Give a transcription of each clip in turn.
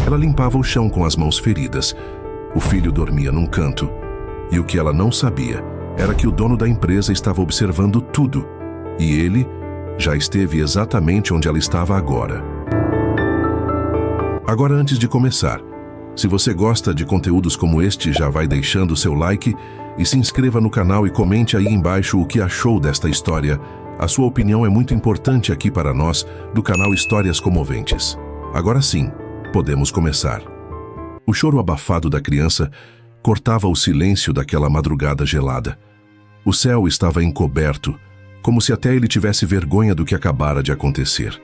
Ela limpava o chão com as mãos feridas. O filho dormia num canto. E o que ela não sabia era que o dono da empresa estava observando tudo. E ele já esteve exatamente onde ela estava agora. Agora, antes de começar, se você gosta de conteúdos como este, já vai deixando o seu like e se inscreva no canal e comente aí embaixo o que achou desta história. A sua opinião é muito importante aqui para nós, do canal Histórias Comoventes. Agora sim, podemos começar. O choro abafado da criança cortava o silêncio daquela madrugada gelada. O céu estava encoberto, como se até ele tivesse vergonha do que acabara de acontecer.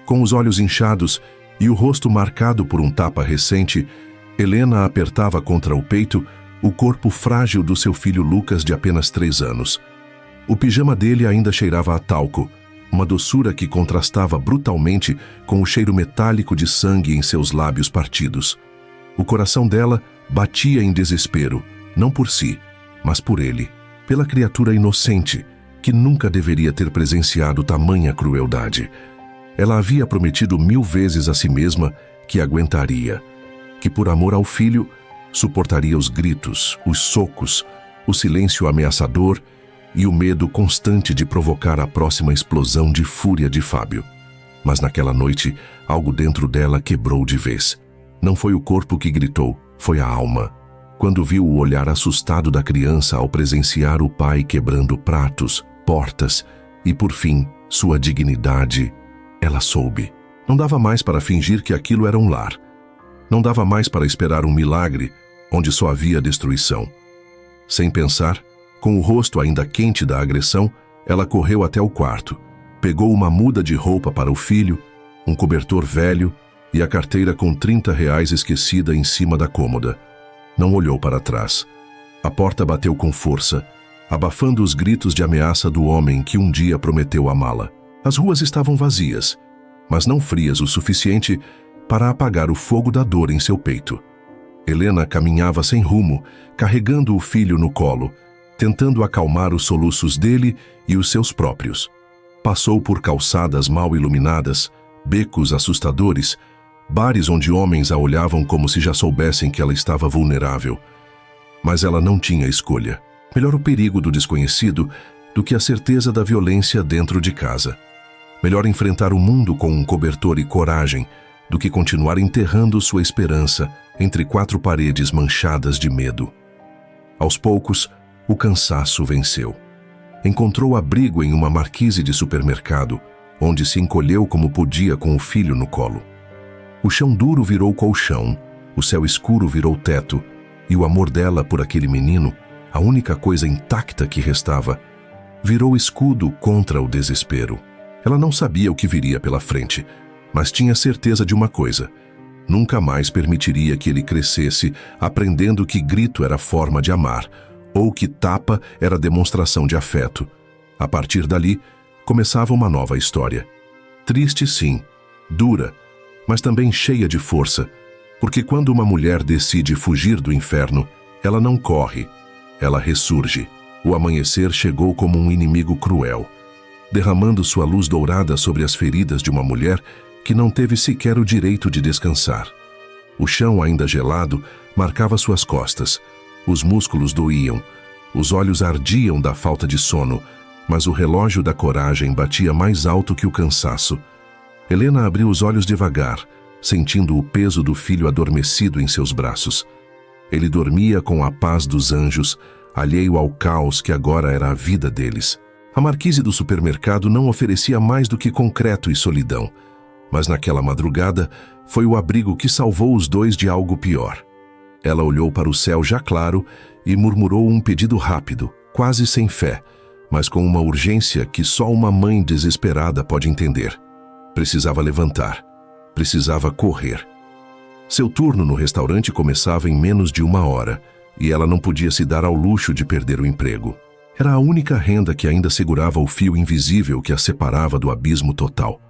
Com os olhos inchados e o rosto marcado por um tapa recente, Helena apertava contra o peito o corpo frágil do seu filho Lucas, de apenas 3 anos. O pijama dele ainda cheirava a talco, uma doçura que contrastava brutalmente com o cheiro metálico de sangue em seus lábios partidos. O coração dela batia em desespero, não por si, mas por ele, pela criatura inocente, que nunca deveria ter presenciado tamanha crueldade. Ela havia prometido 1000 vezes a si mesma que aguentaria, que por amor ao filho, suportaria os gritos, os socos, o silêncio ameaçador e o medo constante de provocar a próxima explosão de fúria de Fábio. Mas naquela noite, algo dentro dela quebrou de vez. Não foi o corpo que gritou, foi a alma. Quando viu o olhar assustado da criança ao presenciar o pai quebrando pratos, portas e, por fim, sua dignidade, ela soube. Não dava mais para fingir que aquilo era um lar. Não dava mais para esperar um milagre onde só havia destruição. Sem pensar, com o rosto ainda quente da agressão, ela correu até o quarto, pegou uma muda de roupa para o filho, um cobertor velho e a carteira com R$30 esquecida em cima da cômoda. Não olhou para trás. A porta bateu com força, abafando os gritos de ameaça do homem que um dia prometeu amá-la. As ruas estavam vazias, mas não frias o suficiente para apagar o fogo da dor em seu peito. Helena caminhava sem rumo, carregando o filho no colo, tentando acalmar os soluços dele e os seus próprios. Passou por calçadas mal iluminadas, becos assustadores, bares onde homens a olhavam como se já soubessem que ela estava vulnerável. Mas ela não tinha escolha. Melhor o perigo do desconhecido do que a certeza da violência dentro de casa. Melhor enfrentar o mundo com um cobertor e coragem do que continuar enterrando sua esperança entre 4 paredes manchadas de medo. Aos poucos, o cansaço venceu. Encontrou abrigo em uma marquise de supermercado, onde se encolheu como podia com o filho no colo. O chão duro virou colchão, o céu escuro virou teto, e o amor dela por aquele menino, a única coisa intacta que restava, virou escudo contra o desespero. Ela não sabia o que viria pela frente, mas tinha certeza de uma coisa: nunca mais permitiria que ele crescesse aprendendo que grito era forma de amar, ou que tapa era demonstração de afeto. A partir dali, começava uma nova história. Triste, sim, dura, mas também cheia de força, porque quando uma mulher decide fugir do inferno, ela não corre, ela ressurge. O amanhecer chegou como um inimigo cruel, derramando sua luz dourada sobre as feridas de uma mulher que não teve sequer o direito de descansar. O chão ainda gelado marcava suas costas, os músculos doíam, os olhos ardiam da falta de sono, mas o relógio da coragem batia mais alto que o cansaço. Helena abriu os olhos devagar, sentindo o peso do filho adormecido em seus braços. Ele dormia com a paz dos anjos, alheio ao caos que agora era a vida deles. A marquise do supermercado não oferecia mais do que concreto e solidão, mas naquela madrugada foi o abrigo que salvou os dois de algo pior. Ela olhou para o céu já claro e murmurou um pedido rápido, quase sem fé, mas com uma urgência que só uma mãe desesperada pode entender. Precisava levantar, precisava correr. Seu turno no restaurante começava em menos de 1 hora, e ela não podia se dar ao luxo de perder o emprego. Era a única renda que ainda segurava o fio invisível que a separava do abismo total.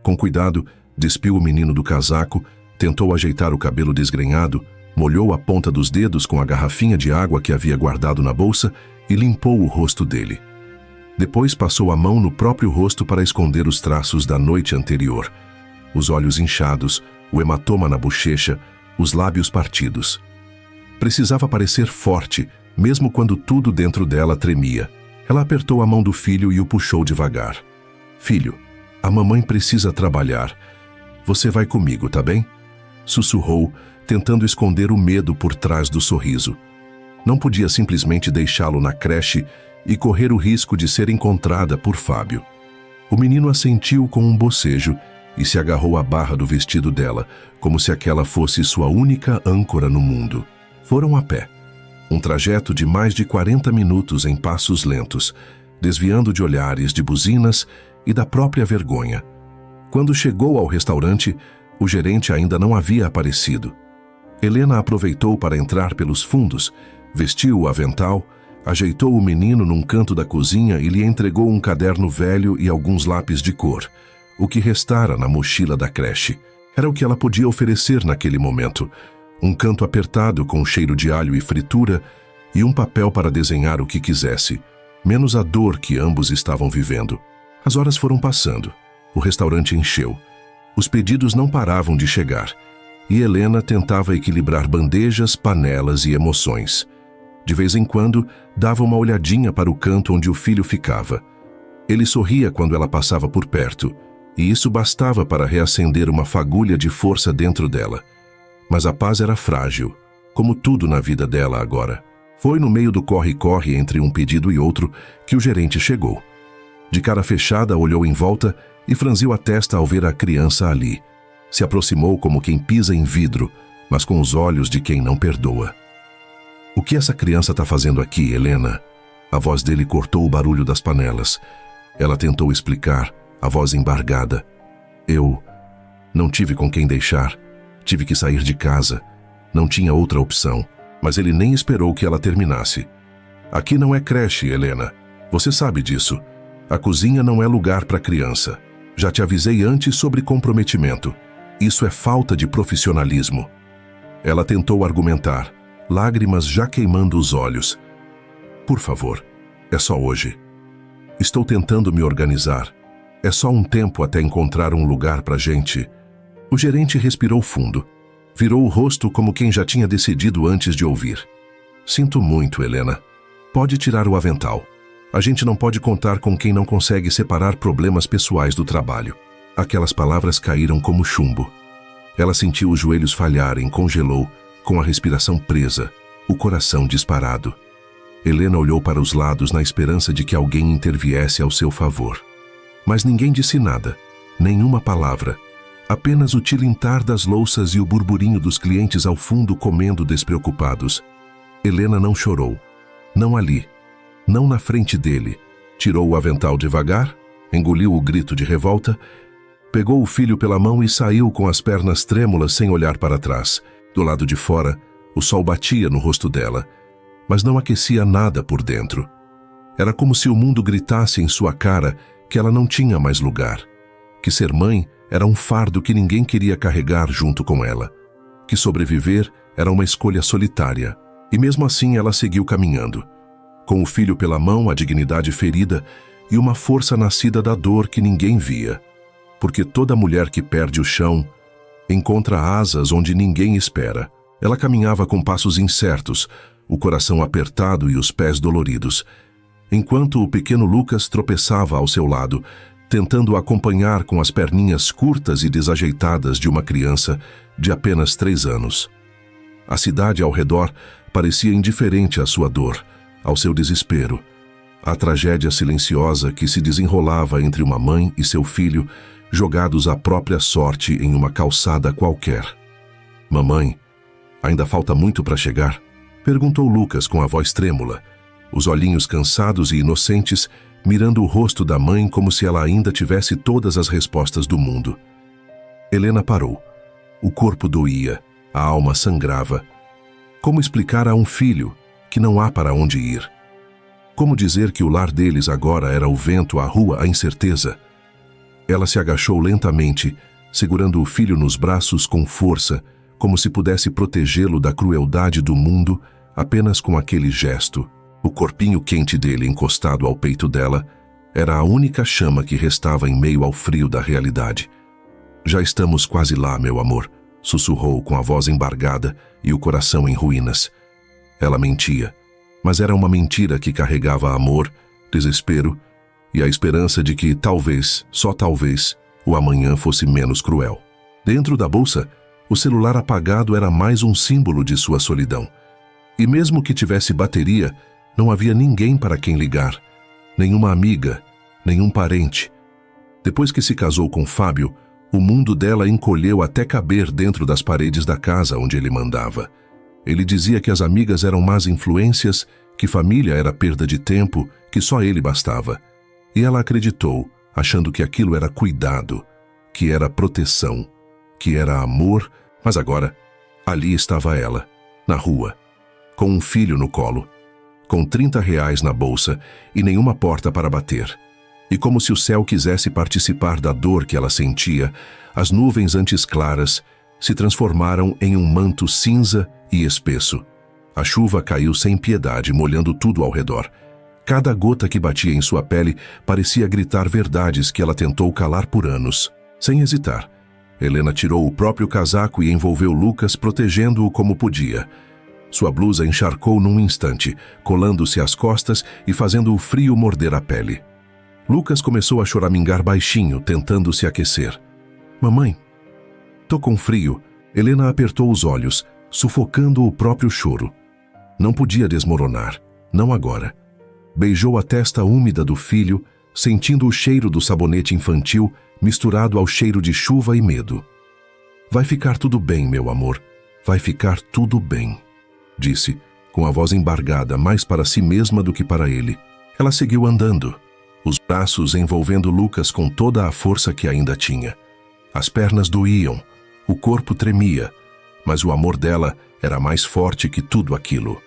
Com cuidado, despiu o menino do casaco, tentou ajeitar o cabelo desgrenhado, molhou a ponta dos dedos com a garrafinha de água que havia guardado na bolsa e limpou o rosto dele. Depois passou a mão no próprio rosto para esconder os traços da noite anterior. Os olhos inchados, o hematoma na bochecha, os lábios partidos. Precisava parecer forte, mesmo quando tudo dentro dela tremia. Ela apertou a mão do filho e o puxou devagar. "Filho, a mamãe precisa trabalhar. Você vai comigo, tá bem?" Sussurrou, tentando esconder o medo por trás do sorriso. Não podia simplesmente deixá-lo na creche e correr o risco de ser encontrada por Fábio. O menino assentiu com um bocejo e se agarrou à barra do vestido dela, como se aquela fosse sua única âncora no mundo. Foram a pé. Um trajeto de mais de 40 minutos em passos lentos, desviando de olhares, de buzinas e da própria vergonha. Quando chegou ao restaurante, o gerente ainda não havia aparecido. Helena aproveitou para entrar pelos fundos, vestiu o avental, ajeitou o menino num canto da cozinha e lhe entregou um caderno velho e alguns lápis de cor, o que restara na mochila da creche. Era o que ela podia oferecer naquele momento. Um canto apertado com cheiro de alho e fritura e um papel para desenhar o que quisesse, menos a dor que ambos estavam vivendo. As horas foram passando. O restaurante encheu. Os pedidos não paravam de chegar, e Helena tentava equilibrar bandejas, panelas e emoções. De vez em quando, dava uma olhadinha para o canto onde o filho ficava. Ele sorria quando ela passava por perto, e isso bastava para reacender uma fagulha de força dentro dela. Mas a paz era frágil, como tudo na vida dela agora. Foi no meio do corre-corre entre um pedido e outro que o gerente chegou. De cara fechada, olhou em volta e franziu a testa ao ver a criança ali. Se aproximou como quem pisa em vidro, mas com os olhos de quem não perdoa. "O que essa criança está fazendo aqui, Helena?" A voz dele cortou o barulho das panelas. Ela tentou explicar, a voz embargada. "Eu não tive com quem deixar. Tive que sair de casa. Não tinha outra opção." Mas ele nem esperou que ela terminasse. "Aqui não é creche, Helena. Você sabe disso. A cozinha não é lugar para criança. Já te avisei antes sobre comprometimento. Isso é falta de profissionalismo." Ela tentou argumentar, lágrimas já queimando os olhos. "Por favor, é só hoje. Estou tentando me organizar. É só um tempo até encontrar um lugar pra gente." O gerente respirou fundo. Virou o rosto como quem já tinha decidido antes de ouvir. "Sinto muito, Helena. Pode tirar o avental. A gente não pode contar com quem não consegue separar problemas pessoais do trabalho." Aquelas palavras caíram como chumbo. Ela sentiu os joelhos falharem, congelou, com a respiração presa, o coração disparado. Helena olhou para os lados na esperança de que alguém interviesse ao seu favor. Mas ninguém disse nada, nenhuma palavra. Apenas o tilintar das louças e o burburinho dos clientes ao fundo comendo despreocupados. Helena não chorou. Não ali. Não na frente dele. Tirou o avental devagar, engoliu o grito de revolta, pegou o filho pela mão e saiu com as pernas trêmulas sem olhar para trás. Do lado de fora, o sol batia no rosto dela, mas não aquecia nada por dentro. Era como se o mundo gritasse em sua cara que ela não tinha mais lugar. Que ser mãe era um fardo que ninguém queria carregar junto com ela. Que sobreviver era uma escolha solitária. E mesmo assim ela seguiu caminhando. Com o filho pela mão, a dignidade ferida e uma força nascida da dor que ninguém via. Porque toda mulher que perde o chão encontra asas onde ninguém espera. Ela caminhava com passos incertos, o coração apertado e os pés doloridos, enquanto o pequeno Lucas tropeçava ao seu lado, tentando acompanhar com as perninhas curtas e desajeitadas de uma criança de apenas 3 anos. A cidade ao redor parecia indiferente à sua dor, ao seu desespero. A tragédia silenciosa que se desenrolava entre uma mãe e seu filho, jogados à própria sorte em uma calçada qualquer. "Mamãe, ainda falta muito para chegar?" perguntou Lucas com a voz trêmula, os olhinhos cansados e inocentes, mirando o rosto da mãe como se ela ainda tivesse todas as respostas do mundo. Helena parou. O corpo doía, a alma sangrava. Como explicar a um filho que não há para onde ir? Como dizer que o lar deles agora era o vento, a rua, a incerteza? Ela se agachou lentamente, segurando o filho nos braços com força, como se pudesse protegê-lo da crueldade do mundo apenas com aquele gesto. O corpinho quente dele encostado ao peito dela era a única chama que restava em meio ao frio da realidade. Já estamos quase lá, meu amor, sussurrou com a voz embargada e o coração em ruínas. Ela mentia, mas era uma mentira que carregava amor, desespero e a esperança de que talvez, só talvez, o amanhã fosse menos cruel. Dentro da bolsa, o celular apagado era mais um símbolo de sua solidão. E mesmo que tivesse bateria, não havia ninguém para quem ligar. Nenhuma amiga, nenhum parente. Depois que se casou com Fábio, o mundo dela encolheu até caber dentro das paredes da casa onde ele mandava. Ele dizia que as amigas eram más influências, que família era perda de tempo, que só ele bastava. E ela acreditou, achando que aquilo era cuidado, que era proteção, que era amor, mas agora, ali estava ela, na rua, com um filho no colo, com R$ 30 na bolsa e nenhuma porta para bater. E como se o céu quisesse participar da dor que ela sentia, as nuvens antes claras se transformaram em um manto cinza e espesso. A chuva caiu sem piedade, molhando tudo ao redor. Cada gota que batia em sua pele parecia gritar verdades que ela tentou calar por anos. Sem hesitar, Helena tirou o próprio casaco e envolveu Lucas, protegendo-o como podia. Sua blusa encharcou num instante, colando-se às costas e fazendo o frio morder a pele. Lucas começou a choramingar baixinho, tentando se aquecer. Mamãe, tô com frio. Helena apertou os olhos, sufocando o próprio choro. Não podia desmoronar, não agora. Beijou a testa úmida do filho, sentindo o cheiro do sabonete infantil misturado ao cheiro de chuva e medo. Vai ficar tudo bem, meu amor. Vai ficar tudo bem, disse, com a voz embargada mais para si mesma do que para ele. Ela seguiu andando, os braços envolvendo Lucas com toda a força que ainda tinha. As pernas doíam, o corpo tremia, mas o amor dela era mais forte que tudo aquilo.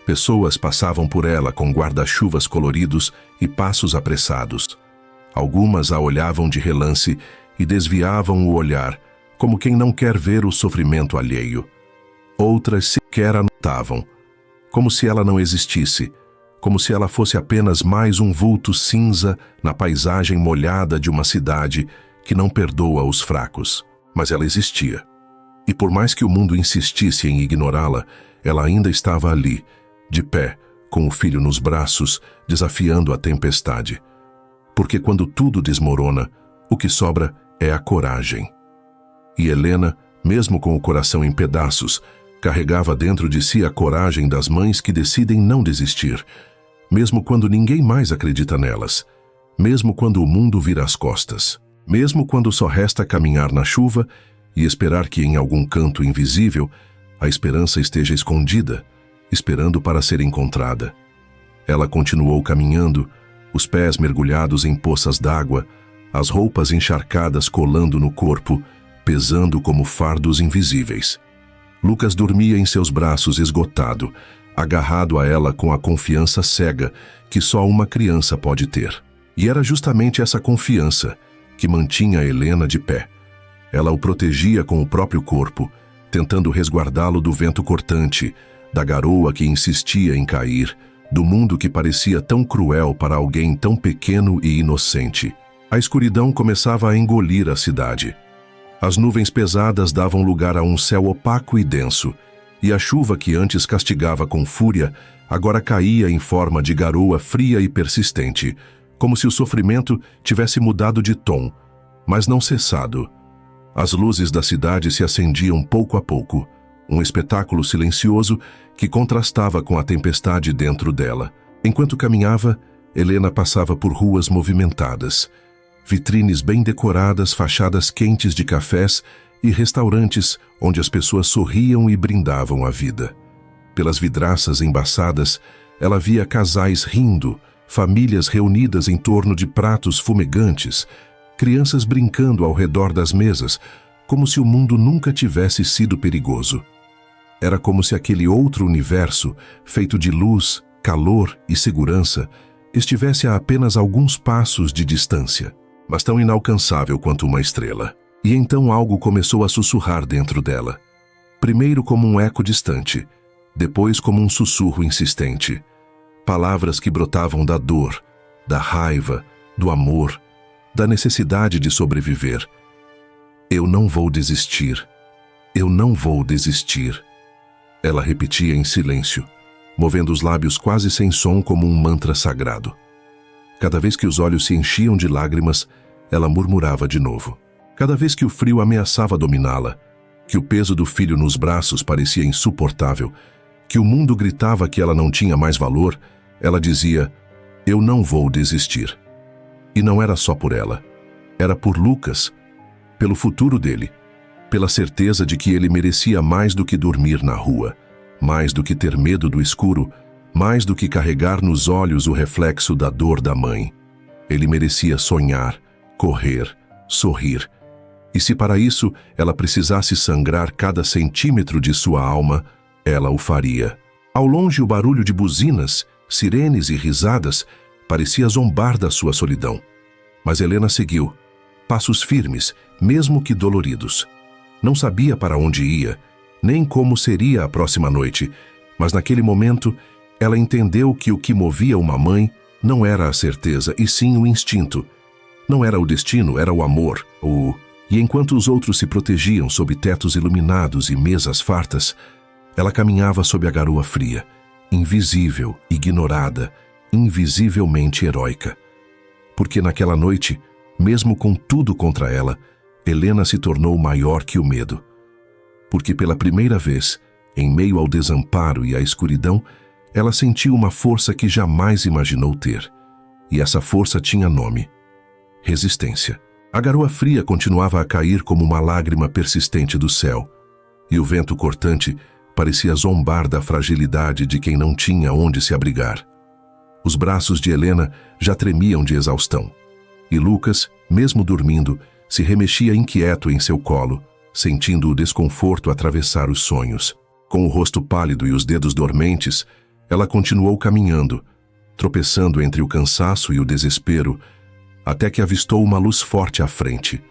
Pessoas passavam por ela com guarda-chuvas coloridos e passos apressados. Algumas a olhavam de relance e desviavam o olhar, como quem não quer ver o sofrimento alheio. Outras sequer a notavam, como se ela não existisse, como se ela fosse apenas mais um vulto cinza na paisagem molhada de uma cidade que não perdoa os fracos. Mas ela existia. E por mais que o mundo insistisse em ignorá-la, ela ainda estava ali, de pé, com o filho nos braços, desafiando a tempestade. Porque quando tudo desmorona, o que sobra é a coragem. E Helena, mesmo com o coração em pedaços, carregava dentro de si a coragem das mães que decidem não desistir, mesmo quando ninguém mais acredita nelas, mesmo quando o mundo vira as costas, mesmo quando só resta caminhar na chuva e esperar que em algum canto invisível a esperança esteja escondida, esperando para ser encontrada. Ela continuou caminhando, os pés mergulhados em poças d'água, as roupas encharcadas colando no corpo, pesando como fardos invisíveis. Lucas dormia em seus braços esgotado, agarrado a ela com a confiança cega que só uma criança pode ter. E era justamente essa confiança que mantinha Helena de pé. Ela o protegia com o próprio corpo, tentando resguardá-lo do vento cortante, da garoa que insistia em cair, do mundo que parecia tão cruel para alguém tão pequeno e inocente. A escuridão começava a engolir a cidade. As nuvens pesadas davam lugar a um céu opaco e denso, e a chuva que antes castigava com fúria, agora caía em forma de garoa fria e persistente, como se o sofrimento tivesse mudado de tom, mas não cessado. As luzes da cidade se acendiam pouco a pouco, um espetáculo silencioso que contrastava com a tempestade dentro dela. Enquanto caminhava, Helena passava por ruas movimentadas, vitrines bem decoradas, fachadas quentes de cafés e restaurantes onde as pessoas sorriam e brindavam a vida. Pelas vidraças embaçadas, ela via casais rindo, famílias reunidas em torno de pratos fumegantes, crianças brincando ao redor das mesas, como se o mundo nunca tivesse sido perigoso. Era como se aquele outro universo, feito de luz, calor e segurança, estivesse a apenas alguns passos de distância, mas tão inalcançável quanto uma estrela. E então algo começou a sussurrar dentro dela. Primeiro como um eco distante, depois como um sussurro insistente. Palavras que brotavam da dor, da raiva, do amor, da necessidade de sobreviver. Eu não vou desistir. Eu não vou desistir. Ela repetia em silêncio, movendo os lábios quase sem som como um mantra sagrado. Cada vez que os olhos se enchiam de lágrimas, ela murmurava de novo. Cada vez que o frio ameaçava dominá-la, que o peso do filho nos braços parecia insuportável, que o mundo gritava que ela não tinha mais valor, ela dizia: eu não vou desistir. E não era só por ela. Era por Lucas, pelo futuro dele, pela certeza de que ele merecia mais do que dormir na rua, mais do que ter medo do escuro, mais do que carregar nos olhos o reflexo da dor da mãe. Ele merecia sonhar, correr, sorrir. E se para isso ela precisasse sangrar cada centímetro de sua alma, ela o faria. Ao longe, o barulho de buzinas, sirenes e risadas parecia zombar da sua solidão. Mas Helena seguiu, passos firmes, mesmo que doloridos. Não sabia para onde ia, nem como seria a próxima noite, mas naquele momento ela entendeu que o que movia uma mãe não era a certeza, e sim o instinto. Não era o destino, era o amor. E enquanto os outros se protegiam sob tetos iluminados e mesas fartas, ela caminhava sob a garoa fria, invisível, ignorada, invisivelmente heróica. Porque naquela noite, mesmo com tudo contra ela, Helena se tornou maior que o medo. Porque pela primeira vez, em meio ao desamparo e à escuridão, ela sentiu uma força que jamais imaginou ter. E essa força tinha nome: resistência. A garoa fria continuava a cair como uma lágrima persistente do céu, e o vento cortante parecia zombar da fragilidade de quem não tinha onde se abrigar. Os braços de Helena já tremiam de exaustão, e Lucas, mesmo dormindo, se remexia inquieto em seu colo, sentindo o desconforto atravessar os sonhos. Com o rosto pálido e os dedos dormentes, ela continuou caminhando, tropeçando entre o cansaço e o desespero, até que avistou uma luz forte à frente.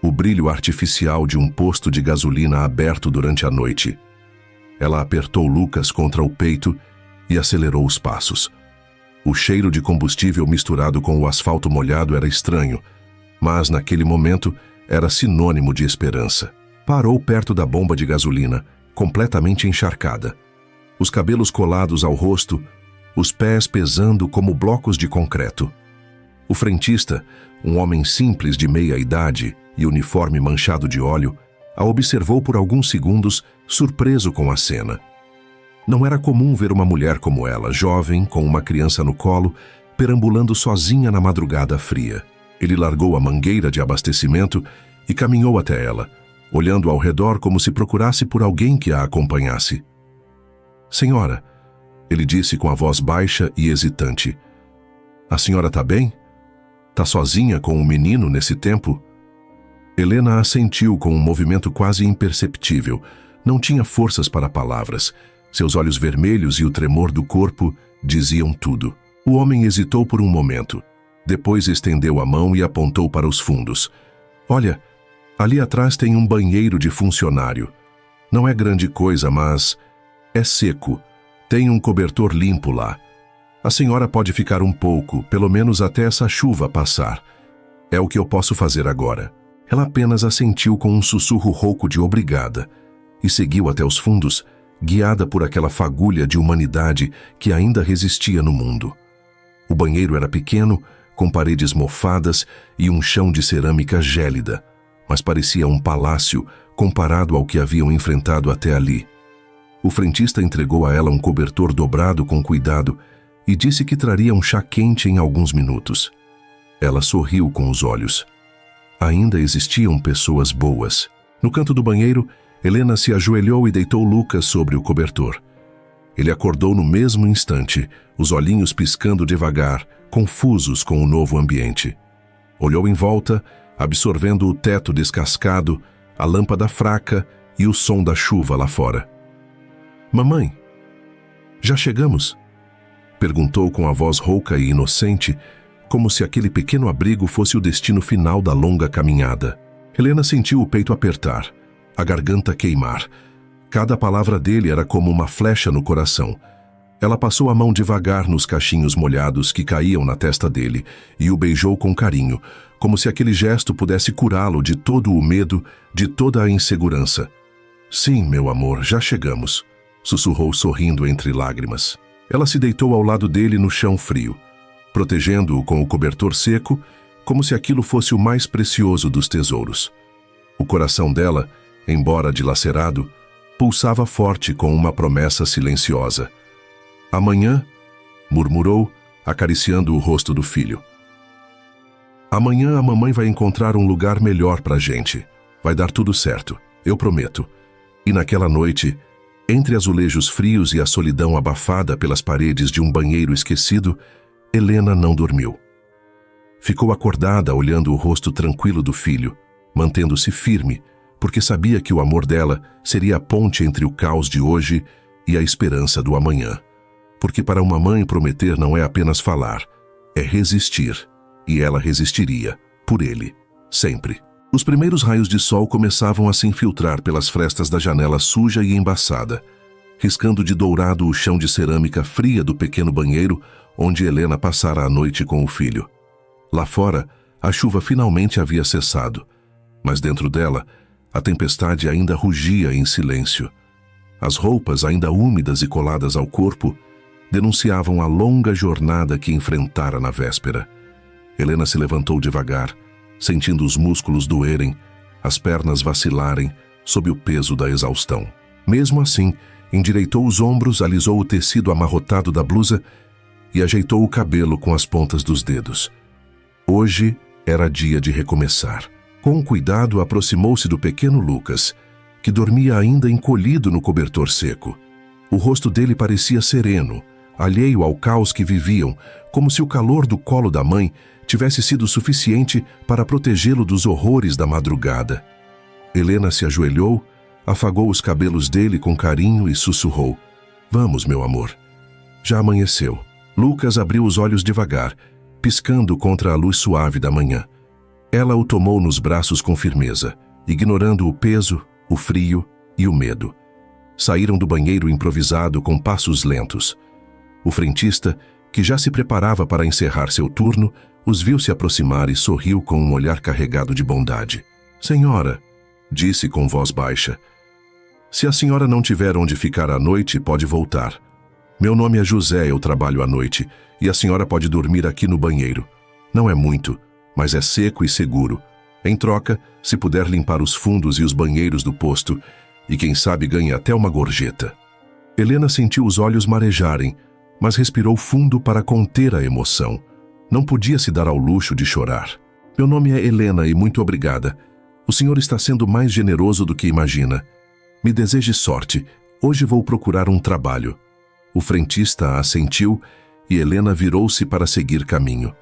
O brilho artificial de um posto de gasolina aberto durante a noite. Ela apertou Lucas contra o peito e acelerou os passos. O cheiro de combustível misturado com o asfalto molhado era estranho, mas naquele momento era sinônimo de esperança. Parou perto da bomba de gasolina, completamente encharcada. Os cabelos colados ao rosto, os pés pesando como blocos de concreto. O frentista, um homem simples de meia-idade e uniforme manchado de óleo, a observou por alguns segundos, surpreso com a cena. Não era comum ver uma mulher como ela, jovem, com uma criança no colo, perambulando sozinha na madrugada fria. Ele largou a mangueira de abastecimento e caminhou até ela, olhando ao redor como se procurasse por alguém que a acompanhasse. "Senhora", ele disse com a voz baixa e hesitante, "a senhora está bem? Está sozinha com um menino nesse tempo?" Helena assentiu com um movimento quase imperceptível. Não tinha forças para palavras. Seus olhos vermelhos e o tremor do corpo diziam tudo. O homem hesitou por um momento. Depois estendeu a mão e apontou para os fundos. "Olha, ali atrás tem um banheiro de funcionário. Não é grande coisa, mas é seco. Tem um cobertor limpo lá. A senhora pode ficar um pouco, pelo menos até essa chuva passar. É o que eu posso fazer agora." Ela apenas assentiu com um sussurro rouco de obrigada e seguiu até os fundos, guiada por aquela fagulha de humanidade que ainda resistia no mundo. O banheiro era pequeno, com paredes mofadas e um chão de cerâmica gélida, mas parecia um palácio comparado ao que haviam enfrentado até ali. O frentista entregou a ela um cobertor dobrado com cuidado e disse que traria um chá quente em alguns minutos. Ela sorriu com os olhos. Ainda existiam pessoas boas. No canto do banheiro, Helena se ajoelhou e deitou Lucas sobre o cobertor. Ele acordou no mesmo instante, os olhinhos piscando devagar, confusos com o novo ambiente. Olhou em volta, absorvendo o teto descascado, a lâmpada fraca e o som da chuva lá fora. "Mamãe, já chegamos?" perguntou com a voz rouca e inocente, como se aquele pequeno abrigo fosse o destino final da longa caminhada. Helena sentiu o peito apertar, a garganta queimar. Cada palavra dele era como uma flecha no coração. Ela passou a mão devagar nos cachinhos molhados que caíam na testa dele e o beijou com carinho, como se aquele gesto pudesse curá-lo de todo o medo, de toda a insegurança. Sim, meu amor, já chegamos, sussurrou sorrindo entre lágrimas. Ela se deitou ao lado dele no chão frio, protegendo-o com o cobertor seco, como se aquilo fosse o mais precioso dos tesouros. O coração dela, embora dilacerado, pulsava forte com uma promessa silenciosa. Amanhã, murmurou, acariciando o rosto do filho. Amanhã a mamãe vai encontrar um lugar melhor pra gente. Vai dar tudo certo, eu prometo. E naquela noite, entre azulejos frios e a solidão abafada pelas paredes de um banheiro esquecido, Helena não dormiu. Ficou acordada olhando o rosto tranquilo do filho, mantendo-se firme, porque sabia que o amor dela seria a ponte entre o caos de hoje e a esperança do amanhã. Porque para uma mãe prometer não é apenas falar, é resistir, e ela resistiria, por ele, sempre. Os primeiros raios de sol começavam a se infiltrar pelas frestas da janela suja e embaçada, riscando de dourado o chão de cerâmica fria do pequeno banheiro onde Helena passara a noite com o filho. Lá fora, a chuva finalmente havia cessado, mas dentro dela, a tempestade ainda rugia em silêncio. As roupas, ainda úmidas e coladas ao corpo, denunciavam a longa jornada que enfrentara na véspera. Helena se levantou devagar, sentindo os músculos doerem, as pernas vacilarem sob o peso da exaustão. Mesmo assim, endireitou os ombros, alisou o tecido amarrotado da blusa e ajeitou o cabelo com as pontas dos dedos. Hoje era dia de recomeçar. Com cuidado, aproximou-se do pequeno Lucas, que dormia ainda encolhido no cobertor seco. O rosto dele parecia sereno, alheio ao caos que viviam, como se o calor do colo da mãe tivesse sido suficiente para protegê-lo dos horrores da madrugada. Helena se ajoelhou, afagou os cabelos dele com carinho e sussurrou: "Vamos, meu amor. Já amanheceu." Lucas abriu os olhos devagar, piscando contra a luz suave da manhã. Ela o tomou nos braços com firmeza, ignorando o peso, o frio e o medo. Saíram do banheiro improvisado com passos lentos. O frentista, que já se preparava para encerrar seu turno, os viu se aproximar e sorriu com um olhar carregado de bondade. "Senhora", disse com voz baixa, "se a senhora não tiver onde ficar à noite, pode voltar. Meu nome é José, eu trabalho à noite, e a senhora pode dormir aqui no banheiro. Não é muito, mas é seco e seguro. Em troca, se puder limpar os fundos e os banheiros do posto, e quem sabe ganhe até uma gorjeta." Helena sentiu os olhos marejarem, mas respirou fundo para conter a emoção. Não podia se dar ao luxo de chorar. "Meu nome é Helena e muito obrigada. O senhor está sendo mais generoso do que imagina. Me deseje sorte. Hoje vou procurar um trabalho." O frentista assentiu e Helena virou-se para seguir caminho.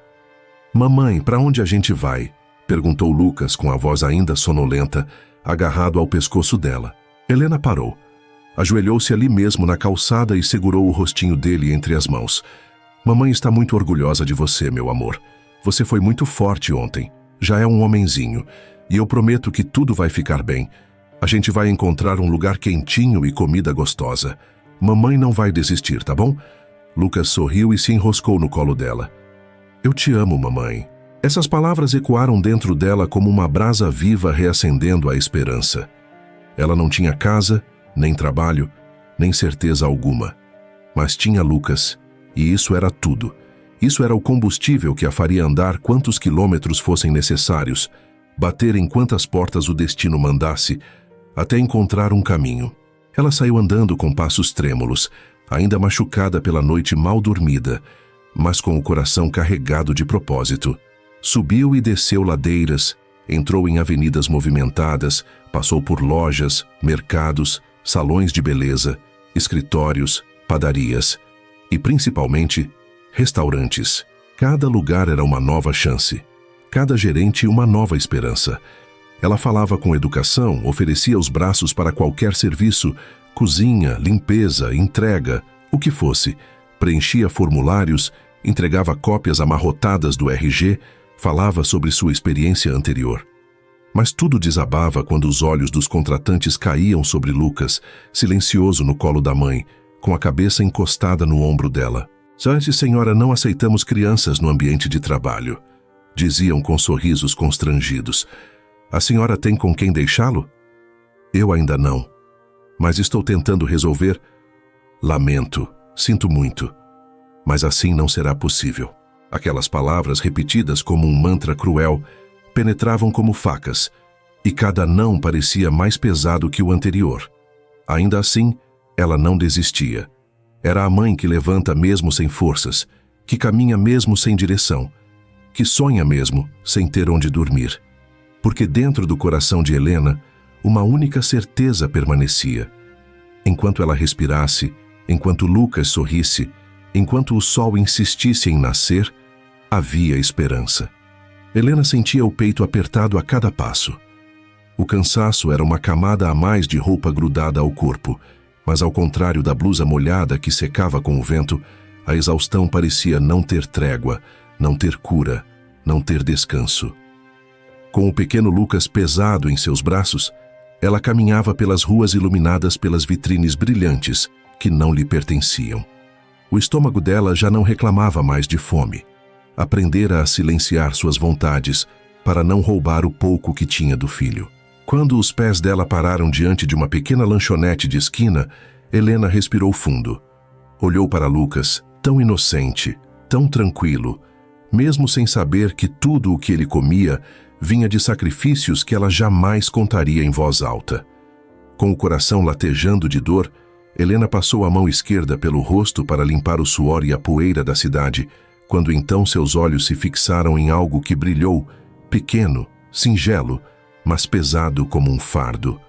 "Mamãe, para onde a gente vai?" perguntou Lucas com a voz ainda sonolenta, agarrado ao pescoço dela. Helena parou. Ajoelhou-se ali mesmo na calçada e segurou o rostinho dele entre as mãos. "Mamãe está muito orgulhosa de você, meu amor. Você foi muito forte ontem. Já é um homenzinho. E eu prometo que tudo vai ficar bem. A gente vai encontrar um lugar quentinho e comida gostosa. Mamãe não vai desistir, tá bom?" Lucas sorriu e se enroscou no colo dela. "Eu te amo, mamãe." Essas palavras ecoaram dentro dela como uma brasa viva reacendendo a esperança. Ela não tinha casa, nem trabalho, nem certeza alguma. Mas tinha Lucas, e isso era tudo. Isso era o combustível que a faria andar quantos quilômetros fossem necessários, bater em quantas portas o destino mandasse, até encontrar um caminho. Ela saiu andando com passos trêmulos, ainda machucada pela noite mal dormida, mas com o coração carregado de propósito. Subiu e desceu ladeiras, entrou em avenidas movimentadas, passou por lojas, mercados, salões de beleza, escritórios, padarias e, principalmente, restaurantes. Cada lugar era uma nova chance, cada gerente uma nova esperança. Ela falava com educação, oferecia os braços para qualquer serviço, cozinha, limpeza, entrega, o que fosse. Preenchia formulários, entregava cópias amarrotadas do RG, falava sobre sua experiência anterior. Mas tudo desabava quando os olhos dos contratantes caíam sobre Lucas, silencioso no colo da mãe, com a cabeça encostada no ombro dela. "Antes, senhora, não aceitamos crianças no ambiente de trabalho." diziam com sorrisos constrangidos. A senhora tem com quem deixá-lo? Eu ainda não, mas estou tentando resolver. Lamento, sinto muito, mas assim não será possível. Aquelas palavras repetidas como um mantra cruel penetravam como facas, e cada não parecia mais pesado que o anterior. Ainda assim, ela não desistia. Era a mãe que levanta mesmo sem forças, que caminha mesmo sem direção, que sonha mesmo sem ter onde dormir. Porque dentro do coração de Helena, uma única certeza permanecia. Enquanto ela respirasse, enquanto Lucas sorrisse, enquanto o sol insistisse em nascer, havia esperança. Helena sentia o peito apertado a cada passo. O cansaço era uma camada a mais de roupa grudada ao corpo, mas ao contrário da blusa molhada que secava com o vento, a exaustão parecia não ter trégua, não ter cura, não ter descanso. Com o pequeno Lucas pesado em seus braços, ela caminhava pelas ruas iluminadas pelas vitrines brilhantes que não lhe pertenciam. O estômago dela já não reclamava mais de fome. Aprendera a silenciar suas vontades para não roubar o pouco que tinha do filho. Quando os pés dela pararam diante de uma pequena lanchonete de esquina, Helena respirou fundo. Olhou para Lucas, tão inocente, tão tranquilo, mesmo sem saber que tudo o que ele comia vinha de sacrifícios que ela jamais contaria em voz alta. Com o coração latejando de dor, Helena passou a mão esquerda pelo rosto para limpar o suor e a poeira da cidade, quando então seus olhos se fixaram em algo que brilhou, pequeno, singelo, mas pesado como um fardo: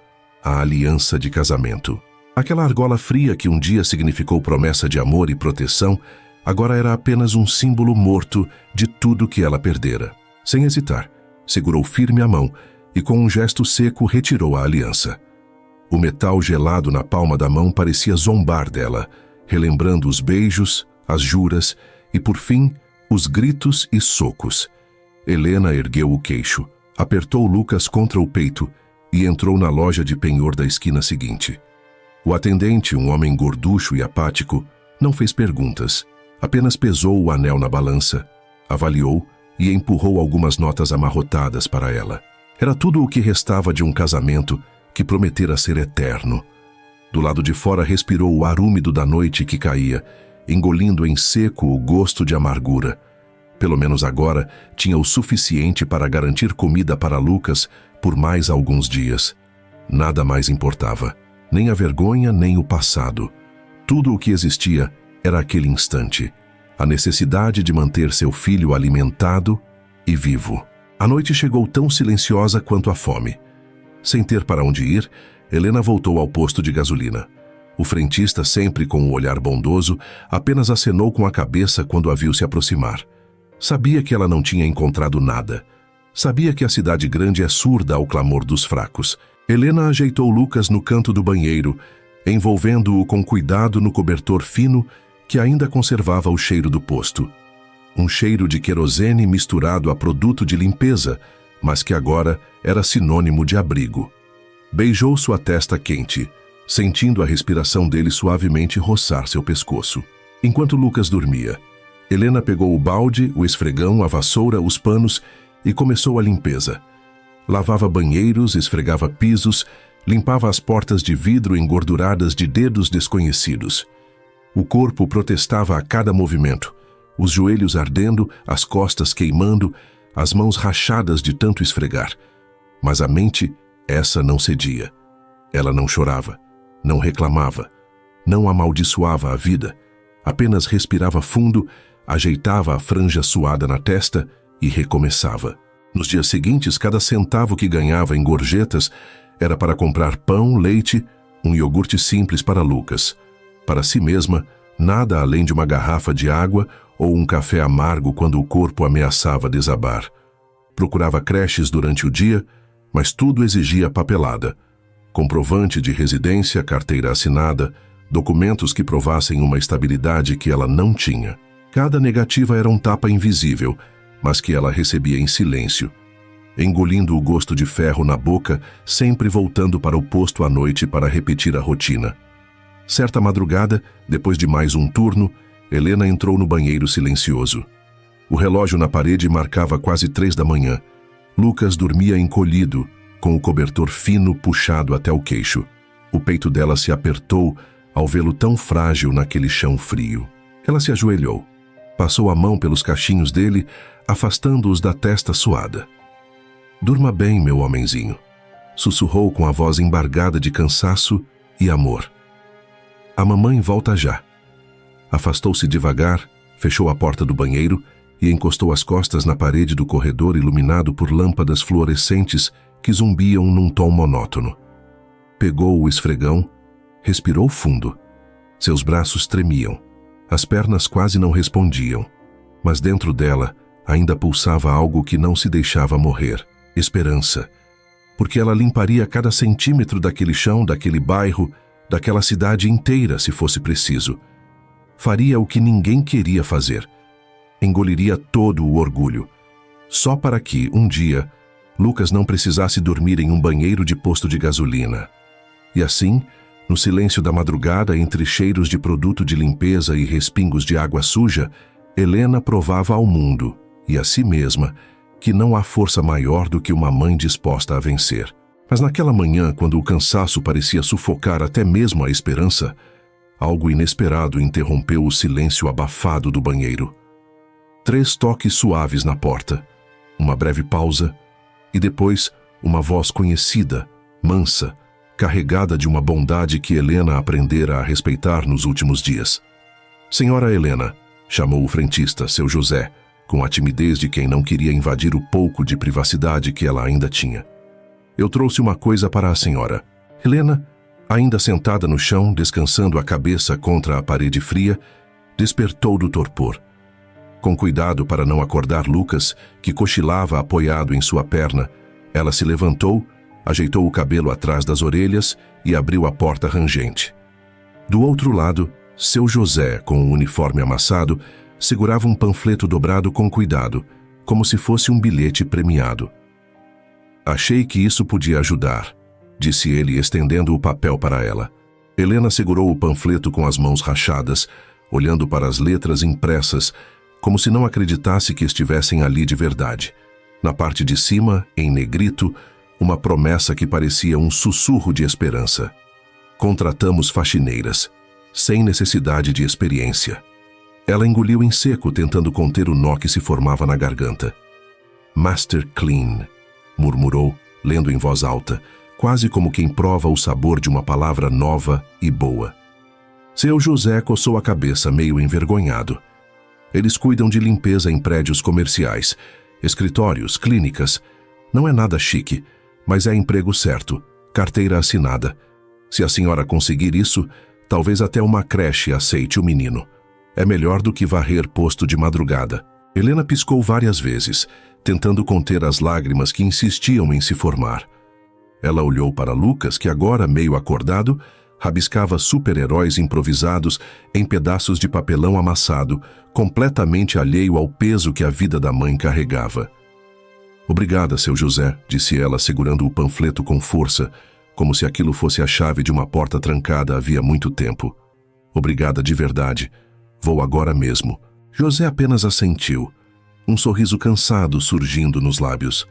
a aliança de casamento. Aquela argola fria que um dia significou promessa de amor e proteção, agora era apenas um símbolo morto de tudo que ela perdera. Sem hesitar, segurou firme a mão e com um gesto seco retirou a aliança. O metal gelado na palma da mão parecia zombar dela, relembrando os beijos, as juras e, por fim, os gritos e socos. Helena ergueu o queixo, apertou Lucas contra o peito e entrou na loja de penhor da esquina seguinte. O atendente, um homem gorducho e apático, não fez perguntas, apenas pesou o anel na balança, avaliou e empurrou algumas notas amarrotadas para ela. Era tudo o que restava de um casamento que prometera ser eterno. Do lado de fora respirou o ar úmido da noite que caía, engolindo em seco o gosto de amargura. Pelo menos agora tinha o suficiente para garantir comida para Lucas por mais alguns dias. Nada mais importava, nem a vergonha nem o passado. Tudo o que existia era aquele instante, a necessidade de manter seu filho alimentado e vivo. A noite chegou tão silenciosa quanto a fome. Sem ter para onde ir, Helena voltou ao posto de gasolina. O frentista, sempre com um olhar bondoso, apenas acenou com a cabeça quando a viu se aproximar. Sabia que ela não tinha encontrado nada. Sabia que a cidade grande é surda ao clamor dos fracos. Helena ajeitou Lucas no canto do banheiro, envolvendo-o com cuidado no cobertor fino que ainda conservava o cheiro do posto. Um cheiro de querosene misturado a produto de limpeza, mas que agora era sinônimo de abrigo. Beijou sua testa quente, sentindo a respiração dele suavemente roçar seu pescoço. Enquanto Lucas dormia, Helena pegou o balde, o esfregão, a vassoura, os panos e começou a limpeza. Lavava banheiros, esfregava pisos, limpava as portas de vidro engorduradas de dedos desconhecidos. O corpo protestava a cada movimento, os joelhos ardendo, as costas queimando, as mãos rachadas de tanto esfregar. Mas a mente, essa não cedia. Ela não chorava, não reclamava, não amaldiçoava a vida, apenas respirava fundo, ajeitava a franja suada na testa e recomeçava. Nos dias seguintes, cada centavo que ganhava em gorjetas era para comprar pão, leite, um iogurte simples para Lucas. Para si mesma, nada além de uma garrafa de água ou um café amargo quando o corpo ameaçava desabar. Procurava creches durante o dia, mas tudo exigia papelada. Comprovante de residência, carteira assinada, documentos que provassem uma estabilidade que ela não tinha. Cada negativa era um tapa invisível, mas que ela recebia em silêncio, engolindo o gosto de ferro na boca, sempre voltando para o posto à noite para repetir a rotina. Certa madrugada, depois de mais um turno, Helena entrou no banheiro silencioso. O relógio na parede marcava quase 3 da manhã. Lucas dormia encolhido, com o cobertor fino puxado até o queixo. O peito dela se apertou ao vê-lo tão frágil naquele chão frio. Ela se ajoelhou. Passou a mão pelos cachinhos dele, afastando-os da testa suada. "Durma bem, meu homenzinho", sussurrou com a voz embargada de cansaço e amor. "A mamãe volta já." Afastou-se devagar, fechou a porta do banheiro e encostou as costas na parede do corredor iluminado por lâmpadas fluorescentes que zumbiam num tom monótono. Pegou o esfregão, respirou fundo. Seus braços tremiam. As pernas quase não respondiam, mas dentro dela ainda pulsava algo que não se deixava morrer: esperança. Porque ela limparia cada centímetro daquele chão, daquele bairro, daquela cidade inteira, se fosse preciso. Faria o que ninguém queria fazer. Engoliria todo o orgulho. Só para que, um dia, Lucas não precisasse dormir em um banheiro de posto de gasolina. E assim, no silêncio da madrugada, entre cheiros de produto de limpeza e respingos de água suja, Helena provava ao mundo, e a si mesma, que não há força maior do que uma mãe disposta a vencer. Mas naquela manhã, quando o cansaço parecia sufocar até mesmo a esperança, algo inesperado interrompeu o silêncio abafado do banheiro. 3 toques suaves na porta, uma breve pausa, e depois uma voz conhecida, mansa, carregada de uma bondade que Helena aprendera a respeitar nos últimos dias. "Senhora Helena", chamou o frentista, seu José, com a timidez de quem não queria invadir o pouco de privacidade que ela ainda tinha. "Eu trouxe uma coisa para a senhora." Helena, ainda sentada no chão, descansando a cabeça contra a parede fria, despertou do torpor. Com cuidado para não acordar Lucas, que cochilava apoiado em sua perna, ela se levantou, ajeitou o cabelo atrás das orelhas e abriu a porta rangente. Do outro lado, seu José, com o uniforme amassado, segurava um panfleto dobrado com cuidado, como se fosse um bilhete premiado. "Achei que isso podia ajudar", disse ele, estendendo o papel para ela. Helena segurou o panfleto com as mãos rachadas, olhando para as letras impressas, como se não acreditasse que estivessem ali de verdade. Na parte de cima, em negrito, uma promessa que parecia um sussurro de esperança. "Contratamos faxineiras, sem necessidade de experiência." Ela engoliu em seco, tentando conter o nó que se formava na garganta. "Master Clean", murmurou, lendo em voz alta, quase como quem prova o sabor de uma palavra nova e boa. Seu José coçou a cabeça, meio envergonhado. "Eles cuidam de limpeza em prédios comerciais, escritórios, clínicas. Não é nada chique, mas é emprego certo, carteira assinada. Se a senhora conseguir isso, talvez até uma creche aceite o menino. É melhor do que varrer posto de madrugada." Helena piscou várias vezes, tentando conter as lágrimas que insistiam em se formar. Ela olhou para Lucas, que agora, meio acordado, rabiscava super-heróis improvisados em pedaços de papelão amassado, completamente alheio ao peso que a vida da mãe carregava. "Obrigada, seu José", disse ela, segurando o panfleto com força, como se aquilo fosse a chave de uma porta trancada havia muito tempo. "Obrigada de verdade. Vou agora mesmo." José apenas assentiu, um sorriso cansado surgindo nos lábios.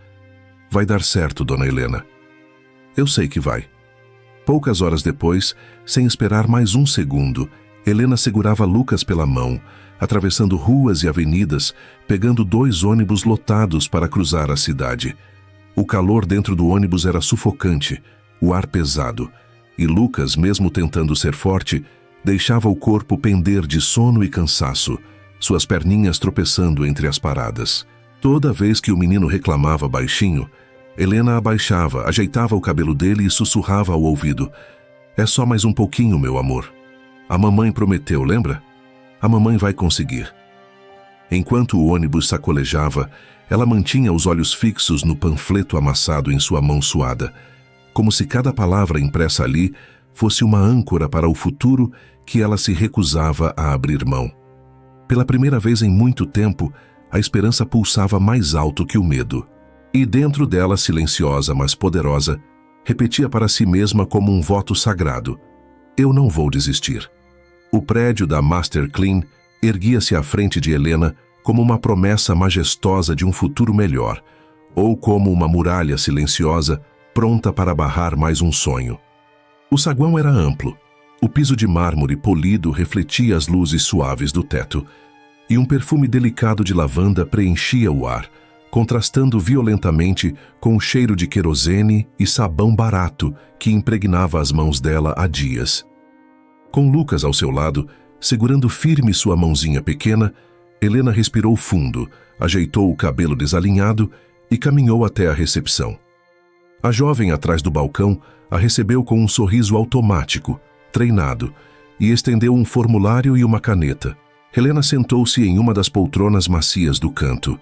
"Vai dar certo, dona Helena." "Eu sei que vai." Poucas horas depois, sem esperar mais um segundo, Helena segurava Lucas pela mão, atravessando ruas e avenidas, pegando 2 ônibus lotados para cruzar a cidade. O calor dentro do ônibus era sufocante, o ar pesado, e Lucas, mesmo tentando ser forte, deixava o corpo pender de sono e cansaço, suas perninhas tropeçando entre as paradas. Toda vez que o menino reclamava baixinho, Helena abaixava, ajeitava o cabelo dele e sussurrava ao ouvido: "É só mais um pouquinho, meu amor. A mamãe prometeu, lembra? A mamãe vai conseguir." Enquanto o ônibus sacolejava, ela mantinha os olhos fixos no panfleto amassado em sua mão suada, como se cada palavra impressa ali fosse uma âncora para o futuro que ela se recusava a abrir mão. Pela primeira vez em muito tempo, a esperança pulsava mais alto que o medo. E dentro dela, silenciosa, mas poderosa, repetia para si mesma como um voto sagrado: "Eu não vou desistir." O prédio da Master Clean erguia-se à frente de Helena, como uma promessa majestosa de um futuro melhor, ou como uma muralha silenciosa pronta para barrar mais um sonho. O saguão era amplo. O piso de mármore polido refletia as luzes suaves do teto, e um perfume delicado de lavanda preenchia o ar, contrastando violentamente com o cheiro de querosene e sabão barato que impregnava as mãos dela há dias. Com Lucas ao seu lado, segurando firme sua mãozinha pequena, Helena respirou fundo, ajeitou o cabelo desalinhado e caminhou até a recepção. A jovem atrás do balcão a recebeu com um sorriso automático, treinado, e estendeu um formulário e uma caneta. Helena sentou-se em uma das poltronas macias do canto.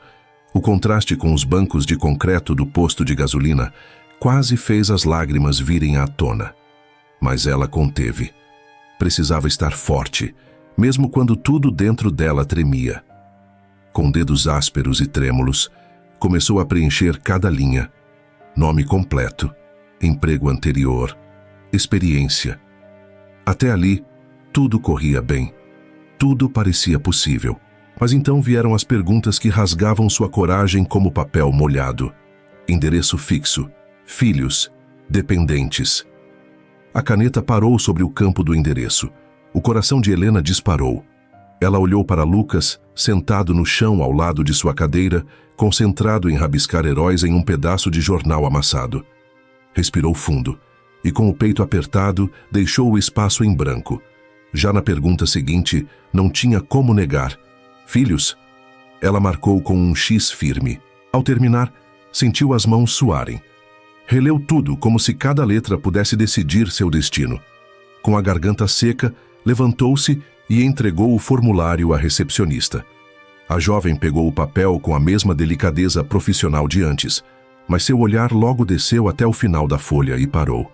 O contraste com os bancos de concreto do posto de gasolina quase fez as lágrimas virem à tona. Mas ela conteve. Precisava estar forte, mesmo quando tudo dentro dela tremia. Com dedos ásperos e trêmulos, começou a preencher cada linha. Nome completo, emprego anterior, experiência. Até ali, tudo corria bem. Tudo parecia possível. Mas então vieram as perguntas que rasgavam sua coragem como papel molhado. Endereço fixo, filhos, dependentes. A caneta parou sobre o campo do endereço. O coração de Helena disparou. Ela olhou para Lucas, sentado no chão ao lado de sua cadeira, concentrado em rabiscar heróis em um pedaço de jornal amassado. Respirou fundo e, com o peito apertado, deixou o espaço em branco. Já na pergunta seguinte, não tinha como negar. Filhos? Ela marcou com um X firme. Ao terminar, sentiu as mãos suarem. Releu tudo como se cada letra pudesse decidir seu destino. Com a garganta seca, levantou-se e entregou o formulário à recepcionista. A jovem pegou o papel com a mesma delicadeza profissional de antes, mas seu olhar logo desceu até o final da folha e parou.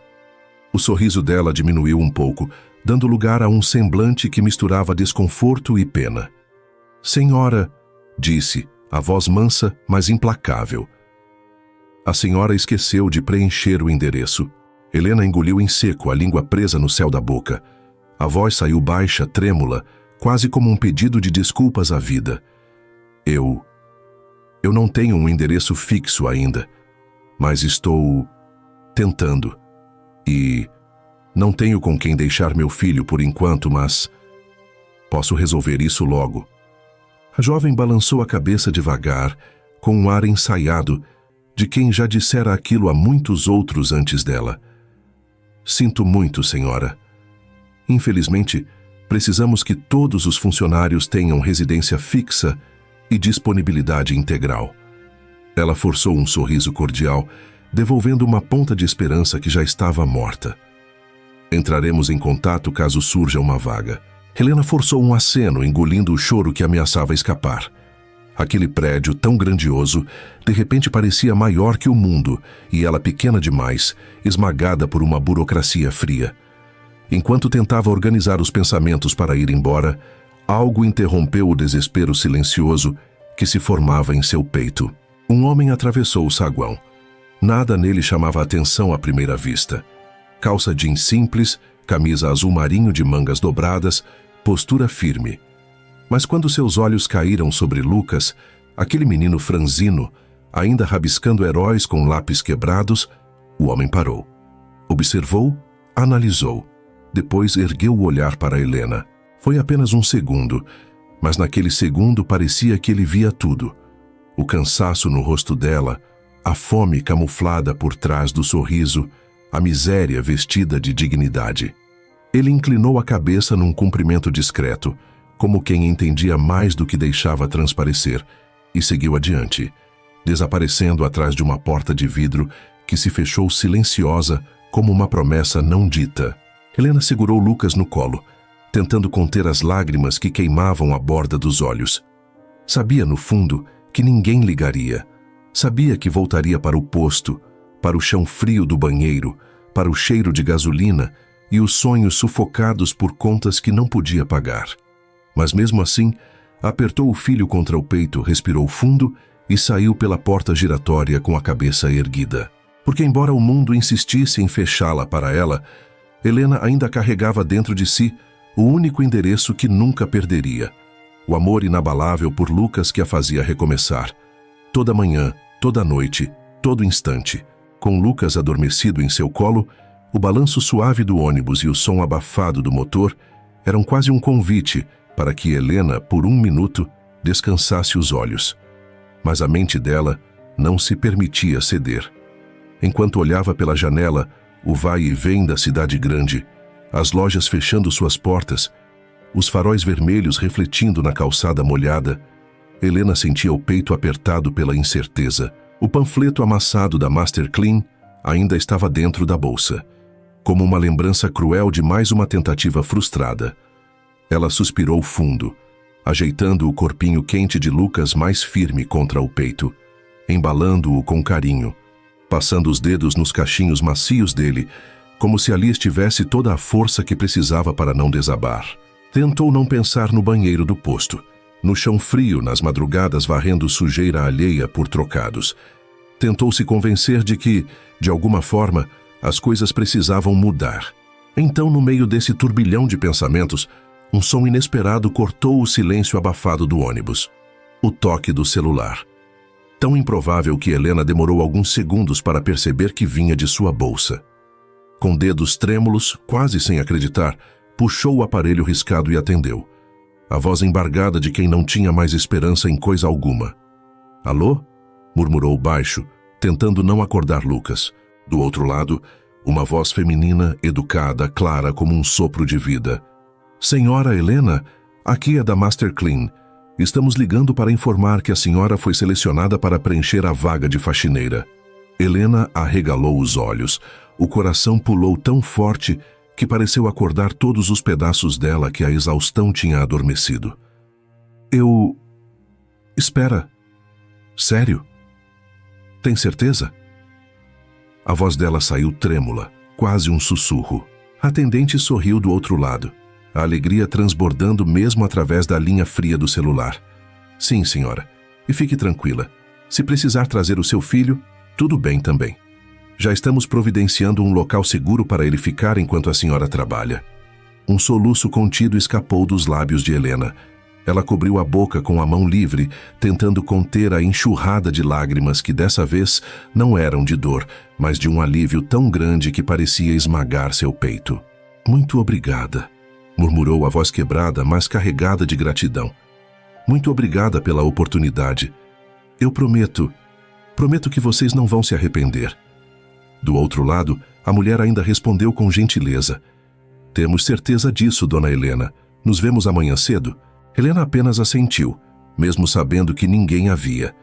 O sorriso dela diminuiu um pouco, dando lugar a um semblante que misturava desconforto e pena. Senhora, disse, a voz mansa, mas implacável. A senhora esqueceu de preencher o endereço. Helena engoliu em seco, a língua presa no céu da boca. A voz saiu baixa, trêmula, quase como um pedido de desculpas à vida. Eu não tenho um endereço fixo ainda, mas estou tentando. E não tenho com quem deixar meu filho por enquanto, mas posso resolver isso logo. A jovem balançou a cabeça devagar, com um ar ensaiado, de quem já dissera aquilo a muitos outros antes dela. Sinto muito, senhora. Infelizmente, precisamos que todos os funcionários tenham residência fixa e disponibilidade integral. Ela forçou um sorriso cordial, devolvendo uma ponta de esperança que já estava morta. Entraremos em contato caso surja uma vaga. Helena forçou um aceno, engolindo o choro que ameaçava escapar. Aquele prédio tão grandioso, de repente parecia maior que o mundo, e ela pequena demais, esmagada por uma burocracia fria. Enquanto tentava organizar os pensamentos para ir embora, algo interrompeu o desespero silencioso que se formava em seu peito. Um homem atravessou o saguão. Nada nele chamava a atenção à primeira vista. Calça jeans simples, camisa azul marinho de mangas dobradas, postura firme. Mas quando seus olhos caíram sobre Lucas, aquele menino franzino, ainda rabiscando heróis com lápis quebrados, o homem parou. Observou, analisou. Depois ergueu o olhar para Helena. Foi apenas um segundo, mas naquele segundo parecia que ele via tudo. O cansaço no rosto dela, a fome camuflada por trás do sorriso, a miséria vestida de dignidade. Ele inclinou a cabeça num cumprimento discreto, como quem entendia mais do que deixava transparecer, e seguiu adiante, desaparecendo atrás de uma porta de vidro que se fechou silenciosa como uma promessa não dita. Helena segurou Lucas no colo, tentando conter as lágrimas que queimavam a borda dos olhos. Sabia, no fundo, que ninguém ligaria. Sabia que voltaria para o posto, para o chão frio do banheiro, para o cheiro de gasolina e os sonhos sufocados por contas que não podia pagar. Mas mesmo assim, apertou o filho contra o peito, respirou fundo e saiu pela porta giratória com a cabeça erguida. Porque embora o mundo insistisse em fechá-la para ela, Helena ainda carregava dentro de si o único endereço que nunca perderia, o amor inabalável por Lucas que a fazia recomeçar. Toda manhã, toda noite, todo instante, com Lucas adormecido em seu colo, o balanço suave do ônibus e o som abafado do motor eram quase um convite para que Helena, por um minuto, descansasse os olhos. Mas a mente dela não se permitia ceder. Enquanto olhava pela janela, o vai e vem da cidade grande, as lojas fechando suas portas, os faróis vermelhos refletindo na calçada molhada, Helena sentia o peito apertado pela incerteza. O panfleto amassado da Master Clean ainda estava dentro da bolsa, como uma lembrança cruel de mais uma tentativa frustrada. Ela suspirou fundo, ajeitando o corpinho quente de Lucas mais firme contra o peito, embalando-o com carinho, passando os dedos nos cachinhos macios dele, como se ali estivesse toda a força que precisava para não desabar. Tentou não pensar no banheiro do posto, no chão frio nas madrugadas varrendo sujeira alheia por trocados. Tentou se convencer de que, de alguma forma, as coisas precisavam mudar. Então, no meio desse turbilhão de pensamentos, um som inesperado cortou o silêncio abafado do ônibus. O toque do celular. Tão improvável que Helena demorou alguns segundos para perceber que vinha de sua bolsa. Com dedos trêmulos, quase sem acreditar, puxou o aparelho riscado e atendeu. A voz embargada de quem não tinha mais esperança em coisa alguma. "Alô?" murmurou baixo, tentando não acordar Lucas. Do outro lado, uma voz feminina, educada, clara como um sopro de vida. "Senhora Helena, aqui é da Master Clean. Estamos ligando para informar que a senhora foi selecionada para preencher a vaga de faxineira." Helena arregalou os olhos. O coração pulou tão forte que pareceu acordar todos os pedaços dela que a exaustão tinha adormecido. Espera. Sério? Tem certeza?" A voz dela saiu trêmula, quase um sussurro. A atendente sorriu do outro lado, a alegria transbordando mesmo através da linha fria do celular. "Sim, senhora. E fique tranquila. Se precisar trazer o seu filho, tudo bem também. Já estamos providenciando um local seguro para ele ficar enquanto a senhora trabalha." Um soluço contido escapou dos lábios de Helena. Ela cobriu a boca com a mão livre, tentando conter a enxurrada de lágrimas que dessa vez não eram de dor, mas de um alívio tão grande que parecia esmagar seu peito. "Muito obrigada", murmurou a voz quebrada, mas carregada de gratidão. "Muito obrigada pela oportunidade. Eu prometo que vocês não vão se arrepender." Do outro lado, a mulher ainda respondeu com gentileza. "Temos certeza disso, dona Helena. Nos vemos amanhã cedo?" Helena apenas assentiu, mesmo sabendo que ninguém a via.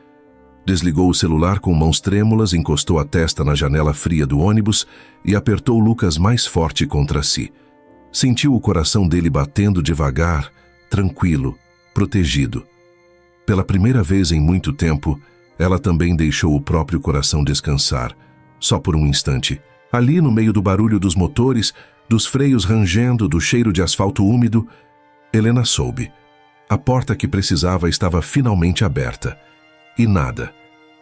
Desligou o celular com mãos trêmulas, encostou a testa na janela fria do ônibus e apertou Lucas mais forte contra si. Sentiu o coração dele batendo devagar, tranquilo, protegido. Pela primeira vez em muito tempo, ela também deixou o próprio coração descansar, só por um instante. Ali, no meio do barulho dos motores, dos freios rangendo, do cheiro de asfalto úmido, Helena soube. A porta que precisava estava finalmente aberta. E nada,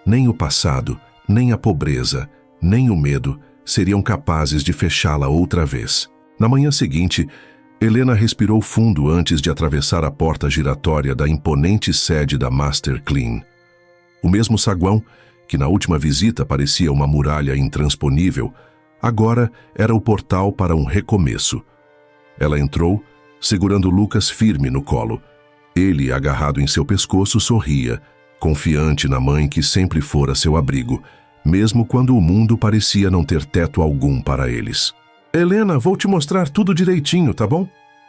nem o passado, nem a pobreza, nem o medo, seriam capazes de fechá-la outra vez. Na manhã seguinte, Helena respirou fundo antes de atravessar a porta giratória da imponente sede da Master Clean. O mesmo saguão, que na última visita parecia uma muralha intransponível, agora era o portal para um recomeço. Ela entrou, segurando Lucas firme no colo. Ele, agarrado em seu pescoço, sorria, confiante na mãe que sempre fora seu abrigo, mesmo quando o mundo parecia não ter teto algum para eles. "Helena, vou te mostrar tudo direitinho, tá bom?"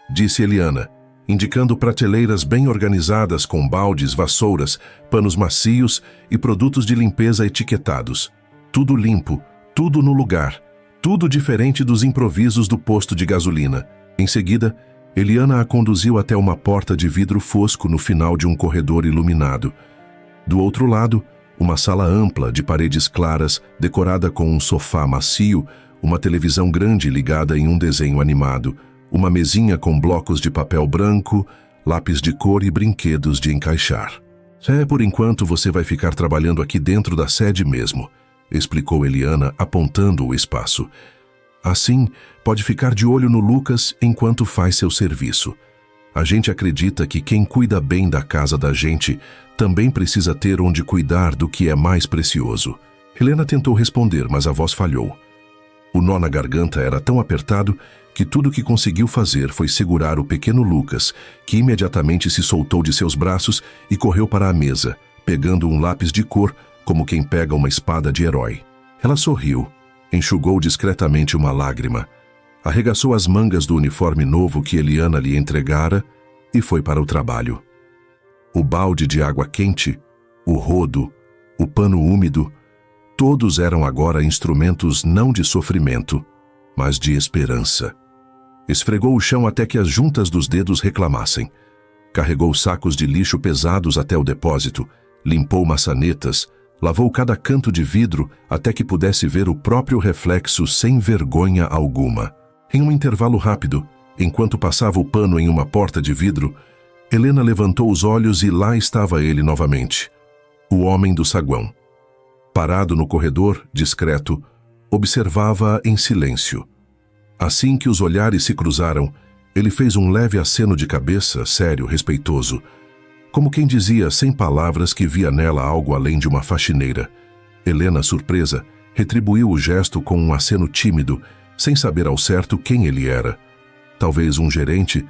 disse Eliana, indicando prateleiras bem organizadas com baldes, vassouras, panos macios e produtos de limpeza etiquetados. Tudo limpo, tudo no lugar, tudo diferente dos improvisos do posto de gasolina. Em seguida, Eliana a conduziu até uma porta de vidro fosco no final de um corredor iluminado. Do outro lado, uma sala ampla de paredes claras, decorada com um sofá macio, uma televisão grande ligada em um desenho animado, uma mesinha com blocos de papel branco, lápis de cor e brinquedos de encaixar. Por enquanto você vai ficar trabalhando aqui dentro da sede mesmo", explicou Eliana, apontando o espaço. "Assim, pode ficar de olho no Lucas enquanto faz seu serviço. A gente acredita que quem cuida bem da casa da gente também precisa ter onde cuidar do que é mais precioso. Helena tentou responder, mas a voz falhou. O nó na garganta era tão apertado que tudo o que conseguiu fazer foi segurar o pequeno Lucas, que imediatamente se soltou de seus braços e correu para a mesa, pegando um lápis de cor como quem pega uma espada de herói. Ela sorriu, enxugou discretamente uma lágrima, arregaçou as mangas do uniforme novo que Eliana lhe entregara e foi para o trabalho. O balde de água quente, o rodo, o pano úmido, todos eram agora instrumentos não de sofrimento, mas de esperança. Esfregou o chão até que as juntas dos dedos reclamassem. Carregou sacos de lixo pesados até o depósito, limpou maçanetas, lavou cada canto de vidro até que pudesse ver o próprio reflexo sem vergonha alguma. Em um intervalo rápido, enquanto passava o pano em uma porta de vidro, Helena levantou os olhos e lá estava ele novamente, o homem do saguão. Parado no corredor, discreto, observava-a em silêncio. Assim que os olhares se cruzaram, ele fez um leve aceno de cabeça, sério, respeitoso, como quem dizia sem palavras que via nela algo além de uma faxineira. Helena, surpresa, retribuiu o gesto com um aceno tímido, sem saber ao certo quem ele era. Talvez um gerente,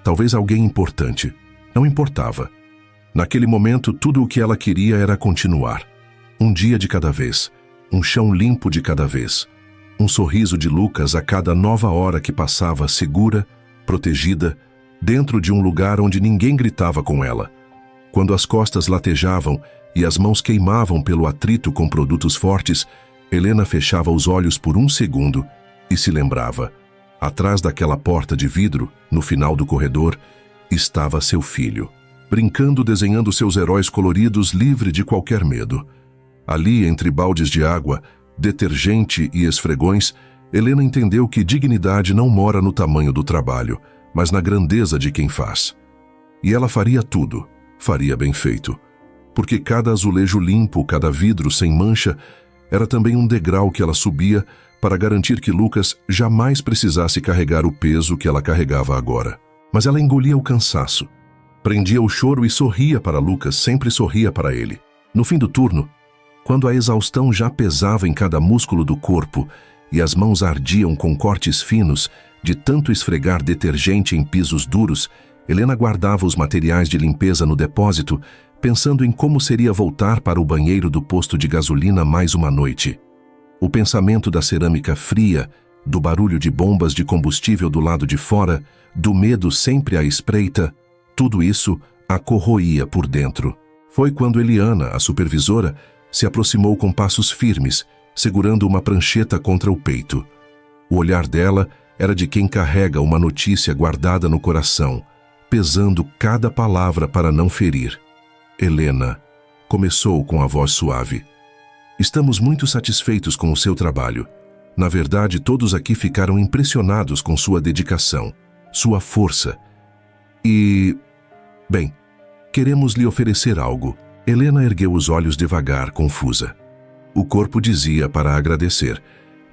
talvez alguém importante. Não importava. Naquele momento, tudo o que ela queria era continuar. Um dia de cada vez, um chão limpo de cada vez, um sorriso de Lucas a cada nova hora que passava segura, protegida, dentro de um lugar onde ninguém gritava com ela. Quando as costas latejavam e as mãos queimavam pelo atrito com produtos fortes, Helena fechava os olhos por um segundo e se lembrava. Atrás daquela porta de vidro, no final do corredor, estava seu filho, brincando, desenhando seus heróis coloridos, livre de qualquer medo. Ali, entre baldes de água, detergente e esfregões, Helena entendeu que dignidade não mora no tamanho do trabalho, mas na grandeza de quem faz. E ela faria tudo, faria bem feito, porque cada azulejo limpo, cada vidro sem mancha, era também um degrau que ela subia para garantir que Lucas jamais precisasse carregar o peso que ela carregava agora. Mas ela engolia o cansaço, prendia o choro e sorria para Lucas, sempre sorria para ele. No fim do turno, quando a exaustão já pesava em cada músculo do corpo e as mãos ardiam com cortes finos de tanto esfregar detergente em pisos duros, Helena guardava os materiais de limpeza no depósito, pensando em como seria voltar para o banheiro do posto de gasolina mais uma noite. O pensamento da cerâmica fria, do barulho de bombas de combustível do lado de fora, do medo sempre à espreita, tudo isso a corroía por dentro. Foi quando Eliana, a supervisora, se aproximou com passos firmes, segurando uma prancheta contra o peito. O olhar dela era de quem carrega uma notícia guardada no coração, pesando cada palavra para não ferir. Helena, começou com a voz suave. Estamos muito satisfeitos com o seu trabalho. Na verdade, todos aqui ficaram impressionados com sua dedicação, sua força. E... bem, queremos lhe oferecer algo. Helena ergueu os olhos devagar, confusa. O corpo dizia para agradecer,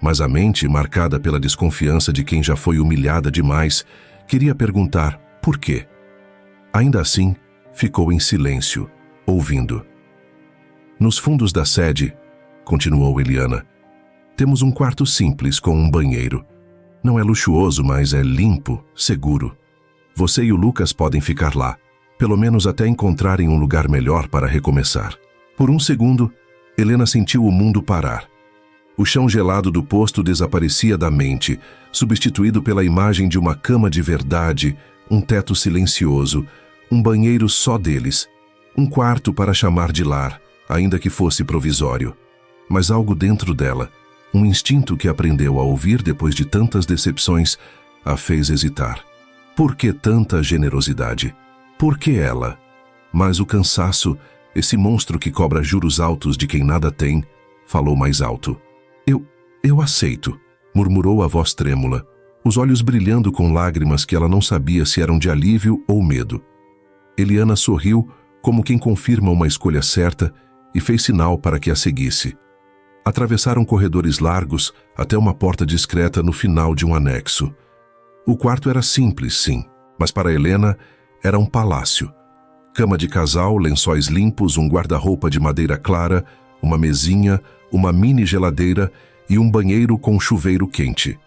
mas a mente, marcada pela desconfiança de quem já foi humilhada demais, queria perguntar por quê. Ainda assim, ficou em silêncio, ouvindo. Nos fundos da sede, continuou Eliana, temos um quarto simples com um banheiro. Não é luxuoso, mas é limpo, seguro. Você e o Lucas podem ficar lá, pelo menos até encontrarem um lugar melhor para recomeçar. Por um segundo, Helena sentiu o mundo parar. O chão gelado do posto desaparecia da mente, substituído pela imagem de uma cama de verdade, um teto silencioso, um banheiro só deles, um quarto para chamar de lar, ainda que fosse provisório. Mas algo dentro dela, um instinto que aprendeu a ouvir depois de tantas decepções, a fez hesitar. Por que tanta generosidade? Por que ela? Mas o cansaço, esse monstro que cobra juros altos de quem nada tem, falou mais alto. Eu aceito, murmurou a voz trêmula, os olhos brilhando com lágrimas que ela não sabia se eram de alívio ou medo. Eliana sorriu, como quem confirma uma escolha certa, e fez sinal para que a seguisse. Atravessaram corredores largos até uma porta discreta no final de um anexo. O quarto era simples, sim, mas para Helena era um palácio. Cama de casal, lençóis limpos, um guarda-roupa de madeira clara, uma mesinha, uma mini geladeira e um banheiro com chuveiro quente.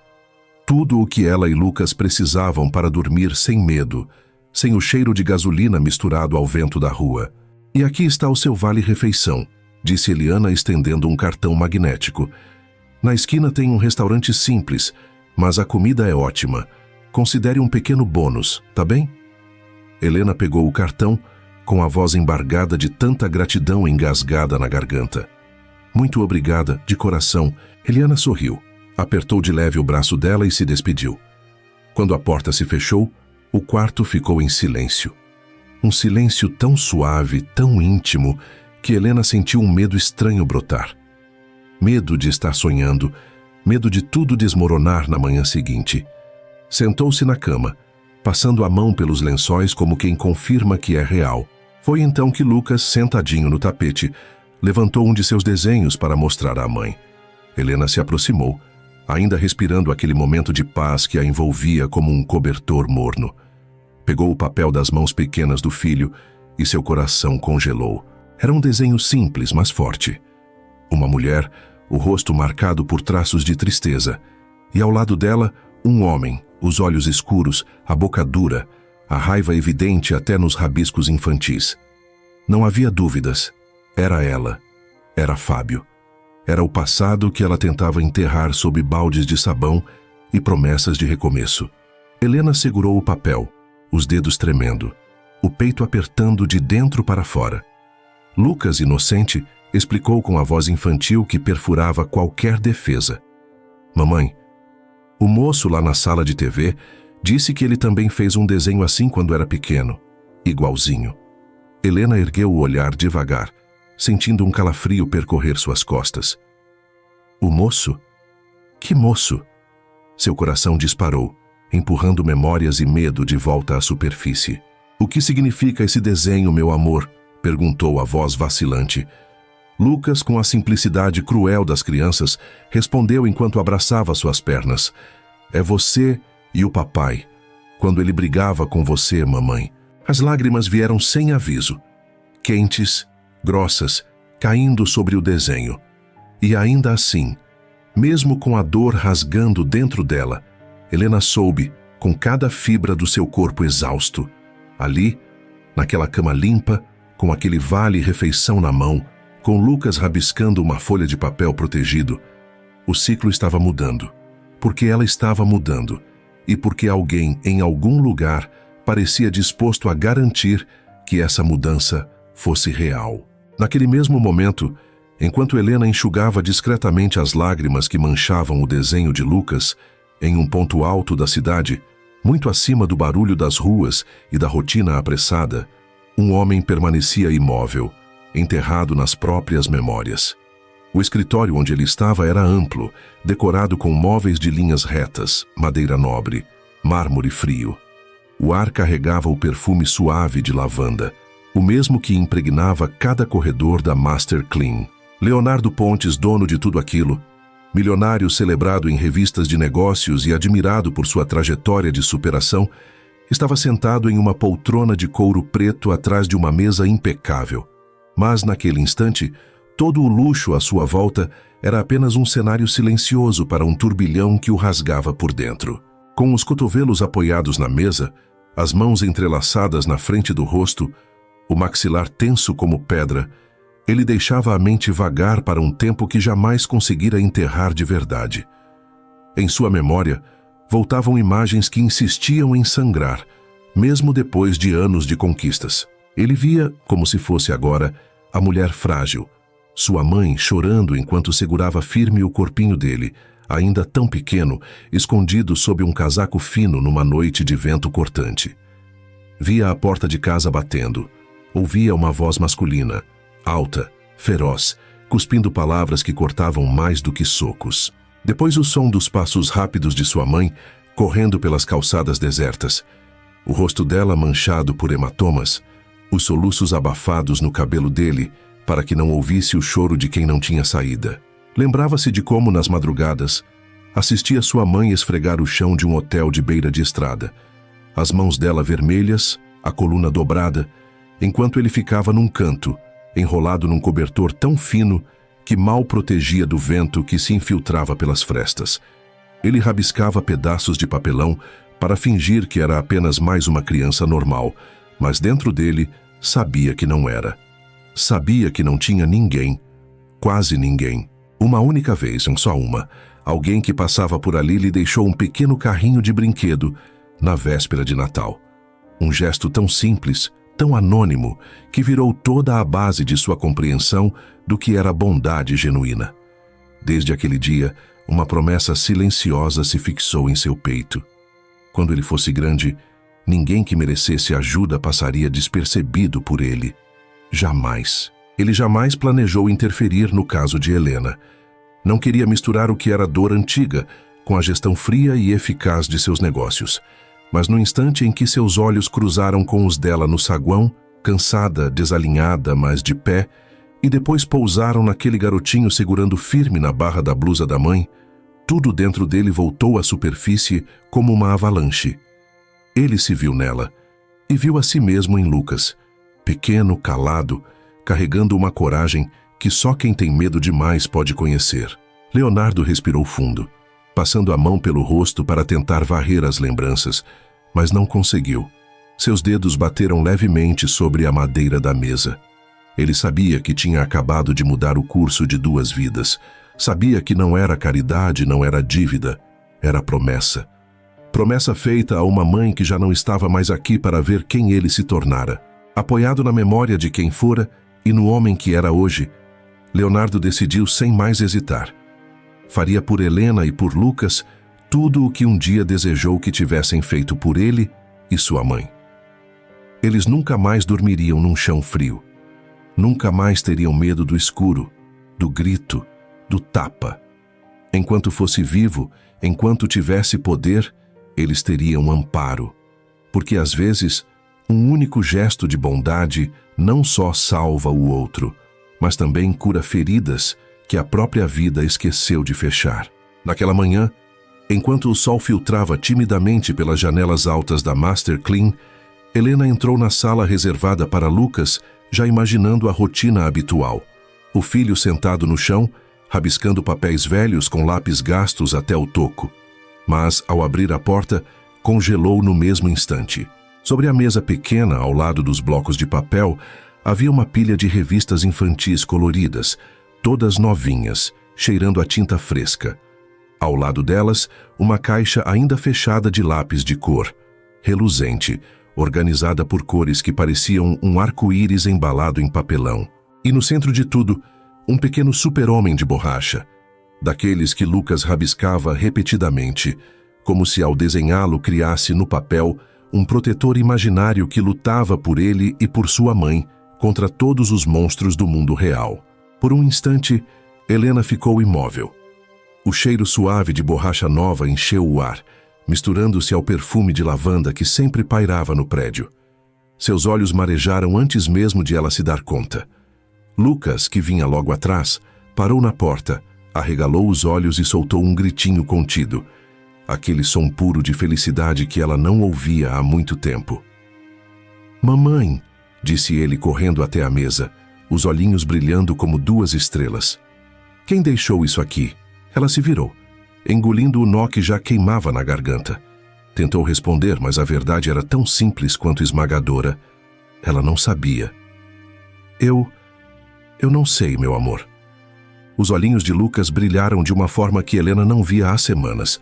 Tudo o que ela e Lucas precisavam para dormir sem medo, sem o cheiro de gasolina misturado ao vento da rua. E aqui está o seu vale-refeição, disse Eliana estendendo um cartão magnético. Na esquina tem um restaurante simples, mas a comida é ótima. Considere um pequeno bônus, tá bem? Helena pegou o cartão, com a voz embargada de tanta gratidão engasgada na garganta. Muito obrigada, de coração. Eliana sorriu, apertou de leve o braço dela e se despediu. Quando a porta se fechou, o quarto ficou em silêncio. Um silêncio tão suave, tão íntimo, que Helena sentiu um medo estranho brotar. Medo de estar sonhando, medo de tudo desmoronar na manhã seguinte. Sentou-se na cama, passando a mão pelos lençóis como quem confirma que é real. Foi então que Lucas, sentadinho no tapete, levantou um de seus desenhos para mostrar à mãe. Helena se aproximou, ainda respirando aquele momento de paz que a envolvia como um cobertor morno. Pegou o papel das mãos pequenas do filho e seu coração congelou. Era um desenho simples, mas forte. Uma mulher, o rosto marcado por traços de tristeza, e ao lado dela, um homem, os olhos escuros, a boca dura, a raiva evidente até nos rabiscos infantis. Não havia dúvidas. Era ela. Era Fábio. Era o passado que ela tentava enterrar sob baldes de sabão e promessas de recomeço. Helena segurou o papel, os dedos tremendo, o peito apertando de dentro para fora. Lucas, inocente, explicou com a voz infantil que perfurava qualquer defesa. Mamãe, o moço lá na sala de TV disse que ele também fez um desenho assim quando era pequeno, igualzinho. Helena ergueu o olhar devagar, sentindo um calafrio percorrer suas costas. O moço? Que moço? Seu coração disparou, empurrando memórias e medo de volta à superfície. O que significa esse desenho, meu amor? Perguntou a voz vacilante. Lucas, com a simplicidade cruel das crianças, respondeu enquanto abraçava suas pernas. É você e o papai. Quando ele brigava com você, mamãe. As lágrimas vieram sem aviso. Quentes, grossas, caindo sobre o desenho. E ainda assim, mesmo com a dor rasgando dentro dela, Helena soube, com cada fibra do seu corpo exausto. Ali, naquela cama limpa, com aquele vale-refeição na mão, com Lucas rabiscando uma folha de papel protegido, o ciclo estava mudando. Porque ela estava mudando. E porque alguém, em algum lugar, parecia disposto a garantir que essa mudança fosse real. Naquele mesmo momento, enquanto Helena enxugava discretamente as lágrimas que manchavam o desenho de Lucas, em um ponto alto da cidade, muito acima do barulho das ruas e da rotina apressada, um homem permanecia imóvel, enterrado nas próprias memórias. O escritório onde ele estava era amplo, decorado com móveis de linhas retas, madeira nobre, mármore frio. O ar carregava o perfume suave de lavanda, o mesmo que impregnava cada corredor da Master Clean. Leonardo Pontes, dono de tudo aquilo, milionário celebrado em revistas de negócios e admirado por sua trajetória de superação, estava sentado em uma poltrona de couro preto atrás de uma mesa impecável. Mas, naquele instante, todo o luxo à sua volta era apenas um cenário silencioso para um turbilhão que o rasgava por dentro. Com os cotovelos apoiados na mesa, as mãos entrelaçadas na frente do rosto, o maxilar tenso como pedra, ele deixava a mente vagar para um tempo que jamais conseguira enterrar de verdade. Em sua memória, voltavam imagens que insistiam em sangrar, mesmo depois de anos de conquistas. Ele via, como se fosse agora, a mulher frágil, sua mãe chorando enquanto segurava firme o corpinho dele, ainda tão pequeno, escondido sob um casaco fino numa noite de vento cortante. Via a porta de casa batendo. Ouvia uma voz masculina, alta, feroz, cuspindo palavras que cortavam mais do que socos. Depois o som dos passos rápidos de sua mãe, correndo pelas calçadas desertas. O rosto dela manchado por hematomas, os soluços abafados no cabelo dele, para que não ouvisse o choro de quem não tinha saída. Lembrava-se de como, nas madrugadas, assistia sua mãe esfregar o chão de um hotel de beira de estrada. As mãos dela vermelhas, a coluna dobrada, enquanto ele ficava num canto, enrolado num cobertor tão fino que mal protegia do vento que se infiltrava pelas frestas. Ele rabiscava pedaços de papelão para fingir que era apenas mais uma criança normal, mas dentro dele sabia que não era. Sabia que não tinha ninguém, quase ninguém. Uma única vez, só uma, alguém que passava por ali lhe deixou um pequeno carrinho de brinquedo na véspera de Natal. Um gesto tão simples, tão anônimo, que virou toda a base de sua compreensão do que era bondade genuína. Desde aquele dia, uma promessa silenciosa se fixou em seu peito. Quando ele fosse grande, ninguém que merecesse ajuda passaria despercebido por ele. Jamais. Ele jamais planejou interferir no caso de Helena. Não queria misturar o que era dor antiga com a gestão fria e eficaz de seus negócios. Mas no instante em que seus olhos cruzaram com os dela no saguão, cansada, desalinhada, mas de pé, e depois pousaram naquele garotinho segurando firme na barra da blusa da mãe, tudo dentro dele voltou à superfície como uma avalanche. Ele se viu nela e viu a si mesmo em Lucas, pequeno, calado, carregando uma coragem que só quem tem medo demais pode conhecer. Leonardo respirou fundo, passando a mão pelo rosto para tentar varrer as lembranças, mas não conseguiu. Seus dedos bateram levemente sobre a madeira da mesa. Ele sabia que tinha acabado de mudar o curso de 2 vidas. Sabia que não era caridade, não era dívida, era promessa. Promessa feita a uma mãe que já não estava mais aqui para ver quem ele se tornara. Apoiado na memória de quem fora e no homem que era hoje, Leonardo decidiu sem mais hesitar. Faria por Helena e por Lucas tudo o que um dia desejou que tivessem feito por ele e sua mãe. Eles nunca mais dormiriam num chão frio. Nunca mais teriam medo do escuro, do grito, do tapa. Enquanto fosse vivo, enquanto tivesse poder, eles teriam amparo. Porque às vezes, um único gesto de bondade não só salva o outro, mas também cura feridas que a própria vida esqueceu de fechar. Naquela manhã, enquanto o sol filtrava timidamente pelas janelas altas da Master Clean, Helena entrou na sala reservada para Lucas, já imaginando a rotina habitual. O filho sentado no chão, rabiscando papéis velhos com lápis gastos até o toco. Mas, ao abrir a porta, congelou no mesmo instante. Sobre a mesa pequena, ao lado dos blocos de papel, havia uma pilha de revistas infantis coloridas, todas novinhas, cheirando a tinta fresca. Ao lado delas, uma caixa ainda fechada de lápis de cor, reluzente, organizada por cores que pareciam um arco-íris embalado em papelão. E no centro de tudo, um pequeno super-homem de borracha, daqueles que Lucas rabiscava repetidamente, como se ao desenhá-lo criasse no papel um protetor imaginário que lutava por ele e por sua mãe contra todos os monstros do mundo real. Por um instante, Helena ficou imóvel. O cheiro suave de borracha nova encheu o ar, misturando-se ao perfume de lavanda que sempre pairava no prédio. Seus olhos marejaram antes mesmo de ela se dar conta. Lucas, que vinha logo atrás, parou na porta, arregalou os olhos e soltou um gritinho contido, aquele som puro de felicidade que ela não ouvia há muito tempo. "Mamãe", disse ele correndo até a mesa, os olhinhos brilhando como 2 estrelas. "Quem deixou isso aqui?" Ela se virou, engolindo o nó que já queimava na garganta. Tentou responder, mas a verdade era tão simples quanto esmagadora. Ela não sabia. Eu não sei, meu amor." Os olhinhos de Lucas brilharam de uma forma que Helena não via há semanas.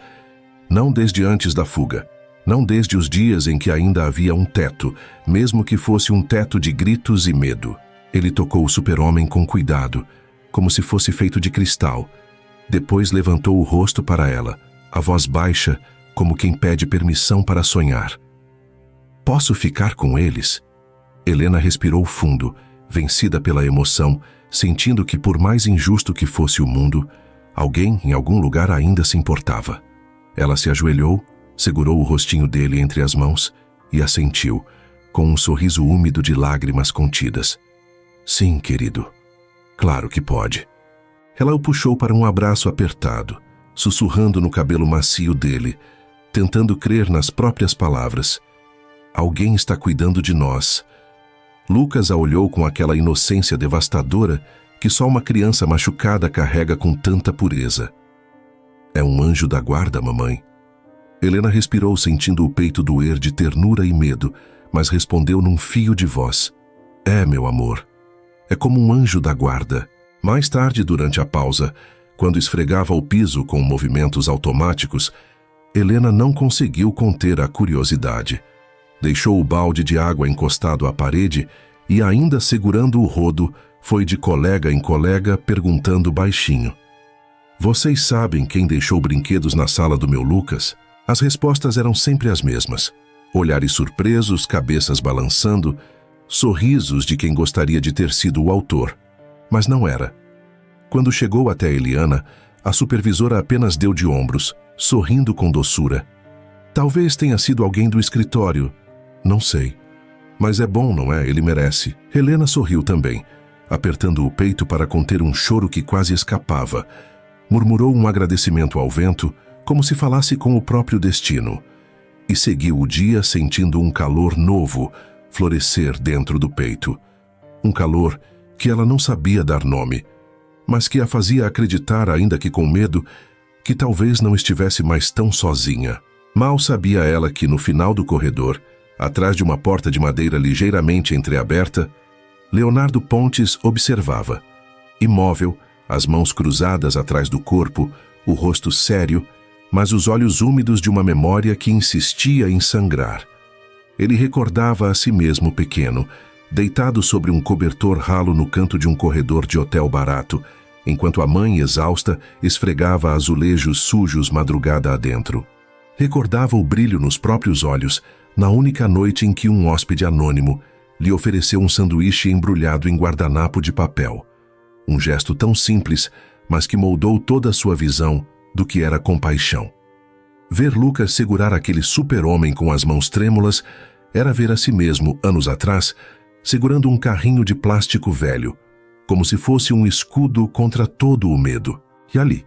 Não desde antes da fuga. Não desde os dias em que ainda havia um teto, mesmo que fosse um teto de gritos e medo. Ele tocou o super-homem com cuidado, como se fosse feito de cristal. Depois levantou o rosto para ela, a voz baixa, como quem pede permissão para sonhar. "Posso ficar com eles?" Helena respirou fundo, vencida pela emoção, sentindo que por mais injusto que fosse o mundo, alguém em algum lugar ainda se importava. Ela se ajoelhou, segurou o rostinho dele entre as mãos e assentiu, com um sorriso úmido de lágrimas contidas. "Sim, querido. Claro que pode." Ela o puxou para um abraço apertado, sussurrando no cabelo macio dele, tentando crer nas próprias palavras. Alguém está cuidando de nós. Lucas a olhou com aquela inocência devastadora que só uma criança machucada carrega com tanta pureza. É um anjo da guarda, mamãe. Helena respirou, sentindo o peito doer de ternura e medo, mas respondeu num fio de voz. É, meu amor. É como um anjo da guarda. Mais tarde, durante a pausa, quando esfregava o piso com movimentos automáticos, Helena não conseguiu conter a curiosidade. Deixou o balde de água encostado à parede e, ainda segurando o rodo, foi de colega em colega perguntando baixinho. Vocês sabem quem deixou brinquedos na sala do meu Lucas? As respostas eram sempre as mesmas. Olhares surpresos, cabeças balançando, sorrisos de quem gostaria de ter sido o autor. Mas não era. Quando chegou até Eliana, a supervisora apenas deu de ombros, sorrindo com doçura. Talvez tenha sido alguém do escritório. Não sei. Mas é bom, não é? Ele merece. Helena sorriu também, apertando o peito para conter um choro que quase escapava. Murmurou um agradecimento ao vento, como se falasse com o próprio destino. E seguiu o dia sentindo um calor novo florescer dentro do peito. Um calor que ela não sabia dar nome, mas que a fazia acreditar, ainda que com medo, que talvez não estivesse mais tão sozinha. Mal sabia ela que, no final do corredor, atrás de uma porta de madeira ligeiramente entreaberta, Leonardo Pontes observava. Imóvel, as mãos cruzadas atrás do corpo, o rosto sério, mas os olhos úmidos de uma memória que insistia em sangrar. Ele recordava a si mesmo pequeno, deitado sobre um cobertor ralo no canto de um corredor de hotel barato, enquanto a mãe, exausta, esfregava azulejos sujos madrugada adentro. Recordava o brilho nos próprios olhos, na única noite em que um hóspede anônimo lhe ofereceu um sanduíche embrulhado em guardanapo de papel. Um gesto tão simples, mas que moldou toda a sua visão do que era compaixão. Ver Lucas segurar aquele super-homem com as mãos trêmulas era ver a si mesmo, anos atrás, segurando um carrinho de plástico velho, como se fosse um escudo contra todo o medo. E ali,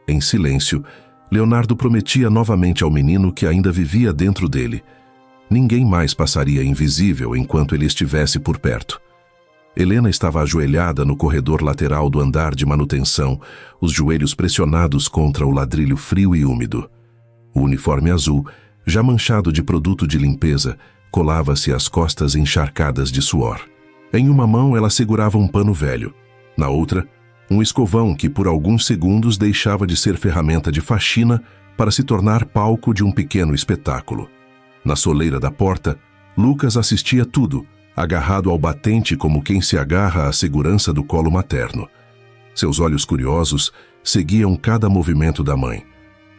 em silêncio, Leonardo prometia novamente ao menino que ainda vivia dentro dele. Ninguém mais passaria invisível enquanto ele estivesse por perto. Helena estava ajoelhada no corredor lateral do andar de manutenção, os joelhos pressionados contra o ladrilho frio e úmido. O uniforme azul, já manchado de produto de limpeza, colava-se às costas encharcadas de suor. Em uma mão ela segurava um pano velho, na outra, um escovão que por alguns segundos deixava de ser ferramenta de faxina para se tornar palco de um pequeno espetáculo. Na soleira da porta, Lucas assistia tudo, agarrado ao batente como quem se agarra à segurança do colo materno. Seus olhos curiosos seguiam cada movimento da mãe.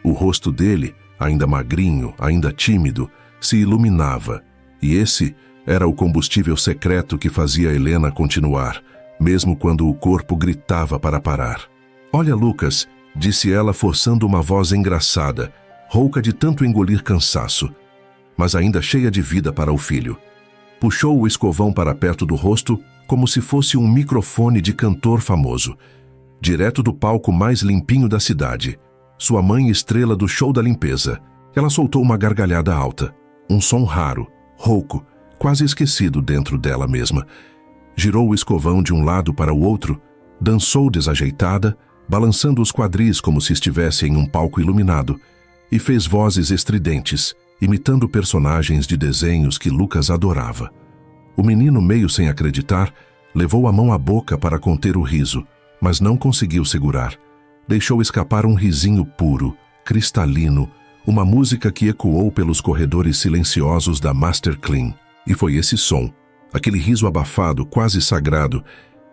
O rosto dele, ainda magrinho, ainda tímido, se iluminava, e esse era o combustível secreto que fazia Helena continuar, mesmo quando o corpo gritava para parar. Olha, Lucas, disse ela forçando uma voz engraçada, rouca de tanto engolir cansaço, mas ainda cheia de vida para o filho. Puxou o escovão para perto do rosto como se fosse um microfone de cantor famoso, direto do palco mais limpinho da cidade, sua mãe estrela do show da limpeza. Ela soltou uma gargalhada alta, um som raro, rouco, quase esquecido dentro dela mesma. Girou o escovão de um lado para o outro, dançou desajeitada, balançando os quadris como se estivesse em um palco iluminado, e fez vozes estridentes, imitando personagens de desenhos que Lucas adorava. O menino, meio sem acreditar, levou a mão à boca para conter o riso, mas não conseguiu segurar. Deixou escapar um risinho puro, cristalino, uma música que ecoou pelos corredores silenciosos da Master Clean. E foi esse som, aquele riso abafado, quase sagrado,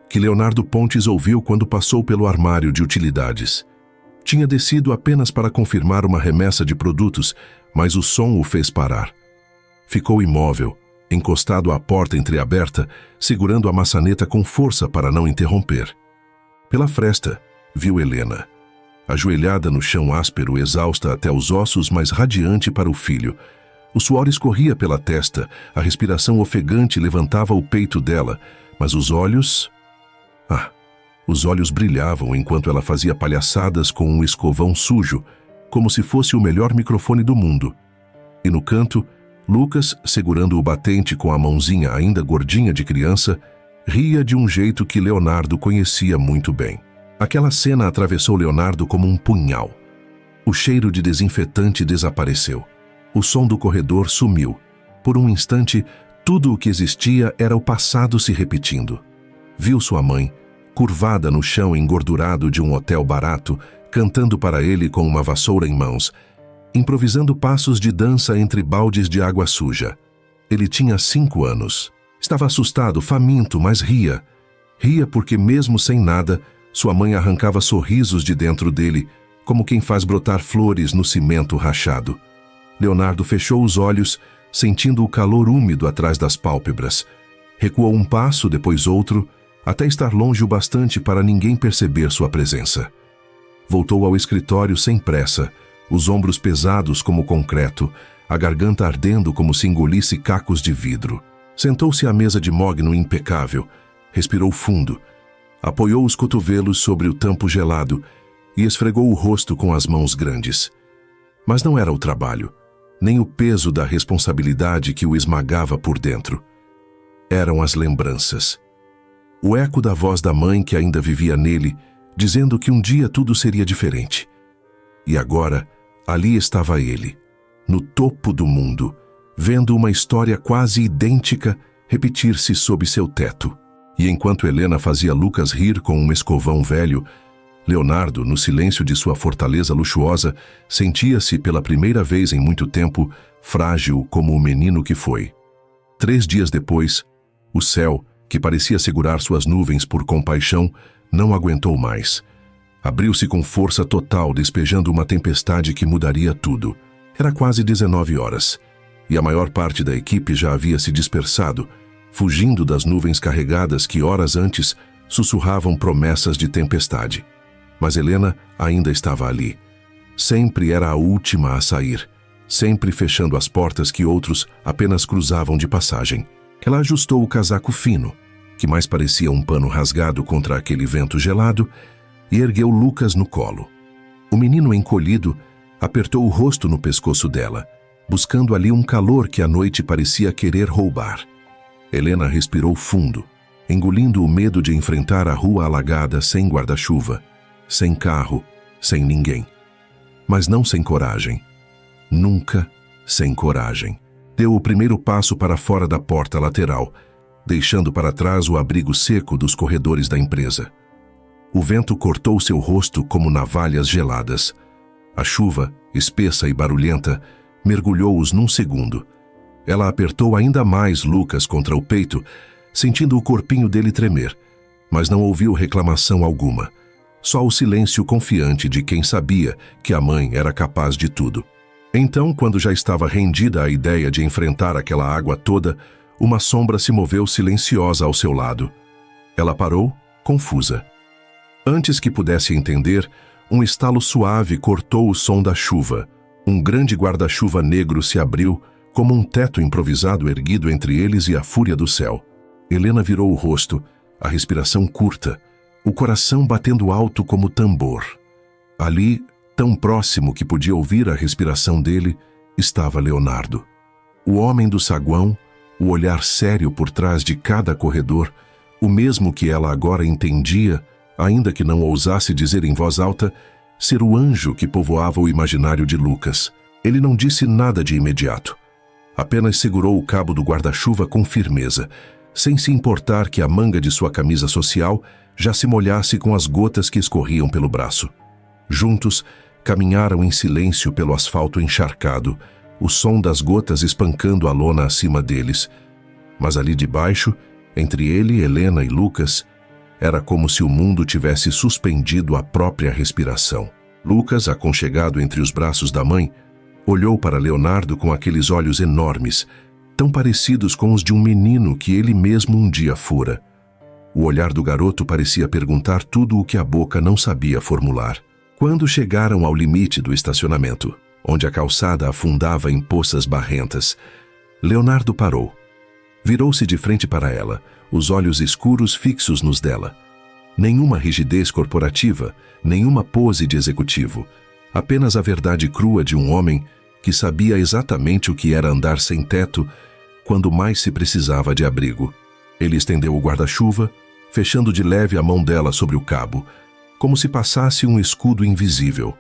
que Leonardo Pontes ouviu quando passou pelo armário de utilidades. Tinha descido apenas para confirmar uma remessa de produtos, mas o som o fez parar. Ficou imóvel, encostado à porta entreaberta, segurando a maçaneta com força para não interromper. Pela fresta, viu Helena, ajoelhada no chão áspero, exausta até os ossos, mas radiante para o filho. O suor escorria pela testa, a respiração ofegante levantava o peito dela, mas os olhos... os olhos brilhavam enquanto ela fazia palhaçadas com um escovão sujo, como se fosse o melhor microfone do mundo. E no canto, Lucas, segurando o batente com a mãozinha ainda gordinha de criança, ria de um jeito que Leonardo conhecia muito bem. Aquela cena atravessou Leonardo como um punhal. O cheiro de desinfetante desapareceu. O som do corredor sumiu. Por um instante, tudo o que existia era o passado se repetindo. Viu sua mãe, curvada no chão engordurado de um hotel barato, cantando para ele com uma vassoura em mãos, improvisando passos de dança entre baldes de água suja. Ele tinha 5 anos. Estava assustado, faminto, mas ria. Ria porque, mesmo sem nada, sua mãe arrancava sorrisos de dentro dele, como quem faz brotar flores no cimento rachado. Leonardo fechou os olhos, sentindo o calor úmido atrás das pálpebras. Recuou um passo, depois outro, até estar longe o bastante para ninguém perceber sua presença. Voltou ao escritório sem pressa, os ombros pesados como concreto, a garganta ardendo como se engolisse cacos de vidro. Sentou-se à mesa de mogno impecável, respirou fundo, apoiou os cotovelos sobre o tampo gelado e esfregou o rosto com as mãos grandes. Mas não era o trabalho, nem o peso da responsabilidade que o esmagava por dentro. Eram as lembranças. O eco da voz da mãe que ainda vivia nele, dizendo que um dia tudo seria diferente. E agora, ali estava ele, no topo do mundo, vendo uma história quase idêntica repetir-se sob seu teto. E enquanto Helena fazia Lucas rir com um escovão velho, Leonardo, no silêncio de sua fortaleza luxuosa, sentia-se pela primeira vez em muito tempo frágil como o menino que foi. 3 dias depois, o céu, que parecia segurar suas nuvens por compaixão, não aguentou mais. Abriu-se com força total, despejando uma tempestade que mudaria tudo. Era quase 19 horas, e a maior parte da equipe já havia se dispersado, fugindo das nuvens carregadas que horas antes sussurravam promessas de tempestade. Mas Helena ainda estava ali. Sempre era a última a sair, sempre fechando as portas que outros apenas cruzavam de passagem. Ela ajustou o casaco fino, que mais parecia um pano rasgado contra aquele vento gelado, e ergueu Lucas no colo. O menino encolhido apertou o rosto no pescoço dela, buscando ali um calor que a noite parecia querer roubar. Helena respirou fundo, engolindo o medo de enfrentar a rua alagada sem guarda-chuva, sem carro, sem ninguém. Mas não sem coragem. Nunca sem coragem. Deu o primeiro passo para fora da porta lateral, deixando para trás o abrigo seco dos corredores da empresa. O vento cortou seu rosto como navalhas geladas. A chuva, espessa e barulhenta, mergulhou-os num segundo. Ela apertou ainda mais Lucas contra o peito, sentindo o corpinho dele tremer, mas não ouviu reclamação alguma. Só o silêncio confiante de quem sabia que a mãe era capaz de tudo. Então, quando já estava rendida à ideia de enfrentar aquela água toda, uma sombra se moveu silenciosa ao seu lado. Ela parou, confusa. Antes que pudesse entender, um estalo suave cortou o som da chuva. Um grande guarda-chuva negro se abriu, como um teto improvisado erguido entre eles e a fúria do céu. Helena virou o rosto, a respiração curta, o coração batendo alto como tambor. Ali, tão próximo que podia ouvir a respiração dele, estava Leonardo. O homem do saguão, o olhar sério por trás de cada corredor, o mesmo que ela agora entendia, ainda que não ousasse dizer em voz alta, ser o anjo que povoava o imaginário de Lucas. Ele não disse nada de imediato. Apenas segurou o cabo do guarda-chuva com firmeza, sem se importar que a manga de sua camisa social já se molhasse com as gotas que escorriam pelo braço. Juntos, caminharam em silêncio pelo asfalto encharcado, o som das gotas espancando a lona acima deles. Mas ali debaixo, entre ele, Helena e Lucas, era como se o mundo tivesse suspendido a própria respiração. Lucas, aconchegado entre os braços da mãe, olhou para Leonardo com aqueles olhos enormes, tão parecidos com os de um menino que ele mesmo um dia fora. O olhar do garoto parecia perguntar tudo o que a boca não sabia formular. Quando chegaram ao limite do estacionamento, onde a calçada afundava em poças barrentas, Leonardo parou. Virou-se de frente para ela, os olhos escuros fixos nos dela. Nenhuma rigidez corporativa, nenhuma pose de executivo, apenas a verdade crua de um homem que sabia exatamente o que era andar sem teto quando mais se precisava de abrigo. Ele estendeu o guarda-chuva, fechando de leve a mão dela sobre o cabo, como se passasse um escudo invisível.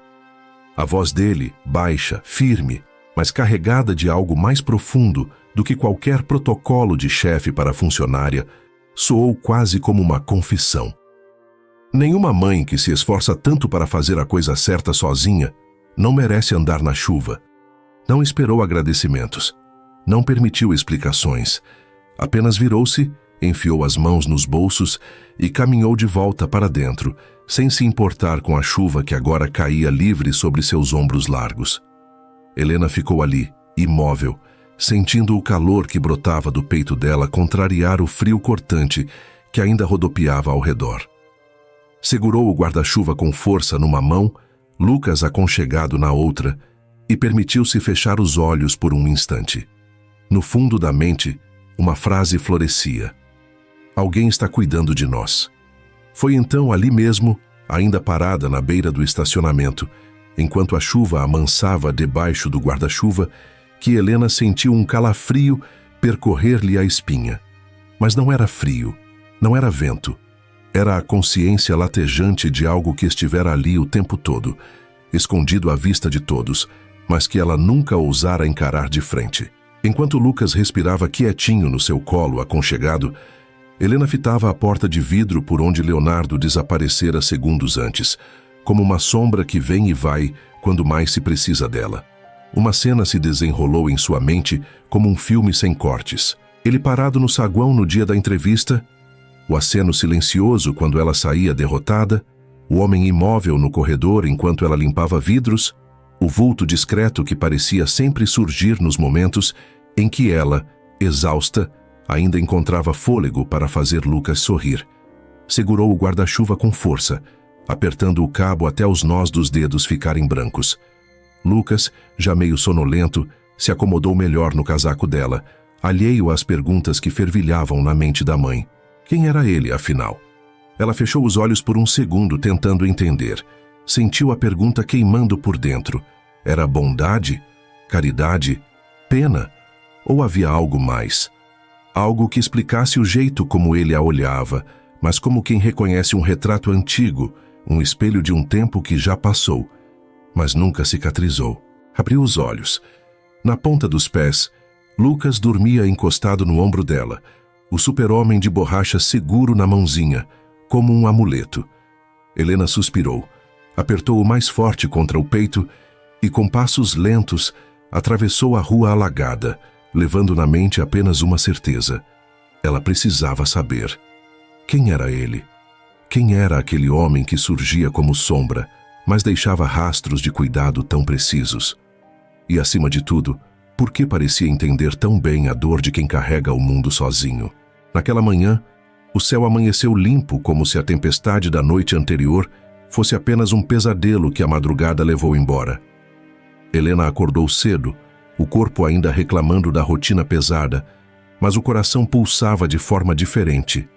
A voz dele, baixa, firme, mas carregada de algo mais profundo do que qualquer protocolo de chefe para a funcionária, soou quase como uma confissão. Nenhuma mãe que se esforça tanto para fazer a coisa certa sozinha não merece andar na chuva. Não esperou agradecimentos. Não permitiu explicações. Apenas virou-se, enfiou as mãos nos bolsos e caminhou de volta para dentro, sem se importar com a chuva que agora caía livre sobre seus ombros largos. Helena ficou ali, imóvel, sentindo o calor que brotava do peito dela contrariar o frio cortante que ainda rodopiava ao redor. Segurou o guarda-chuva com força numa mão, Lucas aconchegado na outra, e permitiu-se fechar os olhos por um instante. No fundo da mente, uma frase florescia. Alguém está cuidando de nós. Foi então ali mesmo, ainda parada na beira do estacionamento, enquanto a chuva amansava debaixo do guarda-chuva, que Helena sentiu um calafrio percorrer-lhe a espinha. Mas não era frio, não era vento. Era a consciência latejante de algo que estivera ali o tempo todo, escondido à vista de todos, mas que ela nunca ousara encarar de frente. Enquanto Lucas respirava quietinho no seu colo aconchegado, Helena fitava a porta de vidro por onde Leonardo desaparecera segundos antes, como uma sombra que vem e vai quando mais se precisa dela. Uma cena se desenrolou em sua mente como um filme sem cortes. Ele parado no saguão no dia da entrevista, o aceno silencioso quando ela saía derrotada, o homem imóvel no corredor enquanto ela limpava vidros, o vulto discreto que parecia sempre surgir nos momentos em que ela, exausta, ainda encontrava fôlego para fazer Lucas sorrir. Segurou o guarda-chuva com força, apertando o cabo até os nós dos dedos ficarem brancos. Lucas, já meio sonolento, se acomodou melhor no casaco dela, alheio às perguntas que fervilhavam na mente da mãe. Quem era ele, afinal? Ela fechou os olhos por um segundo, tentando entender. Sentiu a pergunta queimando por dentro. Era bondade? Caridade? Pena? Ou havia algo mais? Algo que explicasse o jeito como ele a olhava, mas como quem reconhece um retrato antigo, um espelho de um tempo que já passou, mas nunca cicatrizou. Abriu os olhos. Na ponta dos pés, Lucas dormia encostado no ombro dela, o super-homem de borracha seguro na mãozinha, como um amuleto. Helena suspirou, apertou-o mais forte contra o peito e, com passos lentos, atravessou a rua alagada, levando na mente apenas uma certeza. Ela precisava saber. Quem era ele? Quem era aquele homem que surgia como sombra, mas deixava rastros de cuidado tão precisos? E, acima de tudo, por que parecia entender tão bem a dor de quem carrega o mundo sozinho? Naquela manhã, o céu amanheceu limpo como se a tempestade da noite anterior fosse apenas um pesadelo que a madrugada levou embora. Helena acordou cedo, o corpo ainda reclamando da rotina pesada, mas o coração pulsava de forma diferente.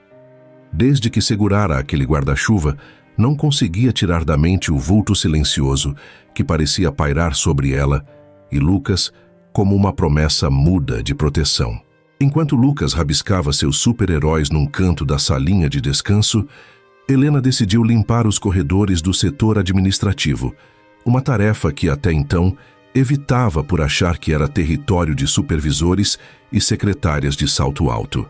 Desde que segurara aquele guarda-chuva, não conseguia tirar da mente o vulto silencioso que parecia pairar sobre ela e Lucas como uma promessa muda de proteção. Enquanto Lucas rabiscava seus super-heróis num canto da salinha de descanso, Helena decidiu limpar os corredores do setor administrativo, uma tarefa que até então evitava por achar que era território de supervisores e secretárias de salto alto.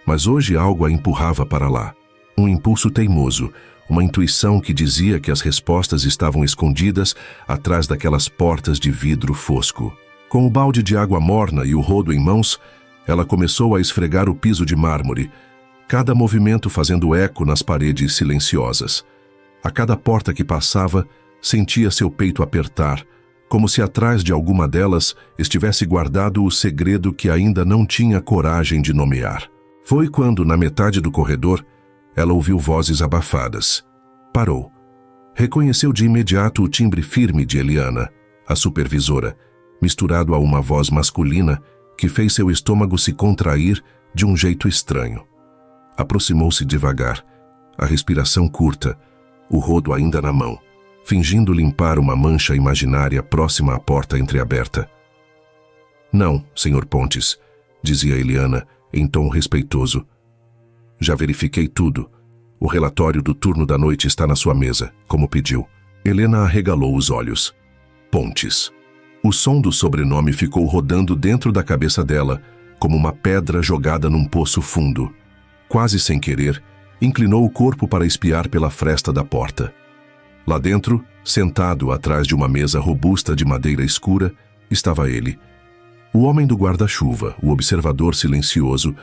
Mas hoje algo a empurrava para lá. Um impulso teimoso, uma intuição que dizia que as respostas estavam escondidas atrás daquelas portas de vidro fosco. Com o balde de água morna e o rodo em mãos, ela começou a esfregar o piso de mármore, cada movimento fazendo eco nas paredes silenciosas. A cada porta que passava, sentia seu peito apertar, como se atrás de alguma delas estivesse guardado o segredo que ainda não tinha coragem de nomear. Foi quando, na metade do corredor, ela ouviu vozes abafadas. Parou. Reconheceu de imediato o timbre firme de Eliana, a supervisora, misturado a uma voz masculina que fez seu estômago se contrair de um jeito estranho. Aproximou-se devagar, a respiração curta, o rodo ainda na mão. fingindo limpar uma mancha imaginária próxima à porta entreaberta. Não, Sr. Pontes, dizia Eliana, em tom respeitoso. Já verifiquei tudo. O relatório do turno da noite está na sua mesa, como pediu. Helena arregalou os olhos. Pontes. O som do sobrenome ficou rodando dentro da cabeça dela, como uma pedra jogada num poço fundo. Quase sem querer, inclinou o corpo para espiar pela fresta da porta. Lá dentro, sentado atrás de uma mesa robusta de madeira escura, estava ele. O homem do guarda-chuva, o observador silencioso,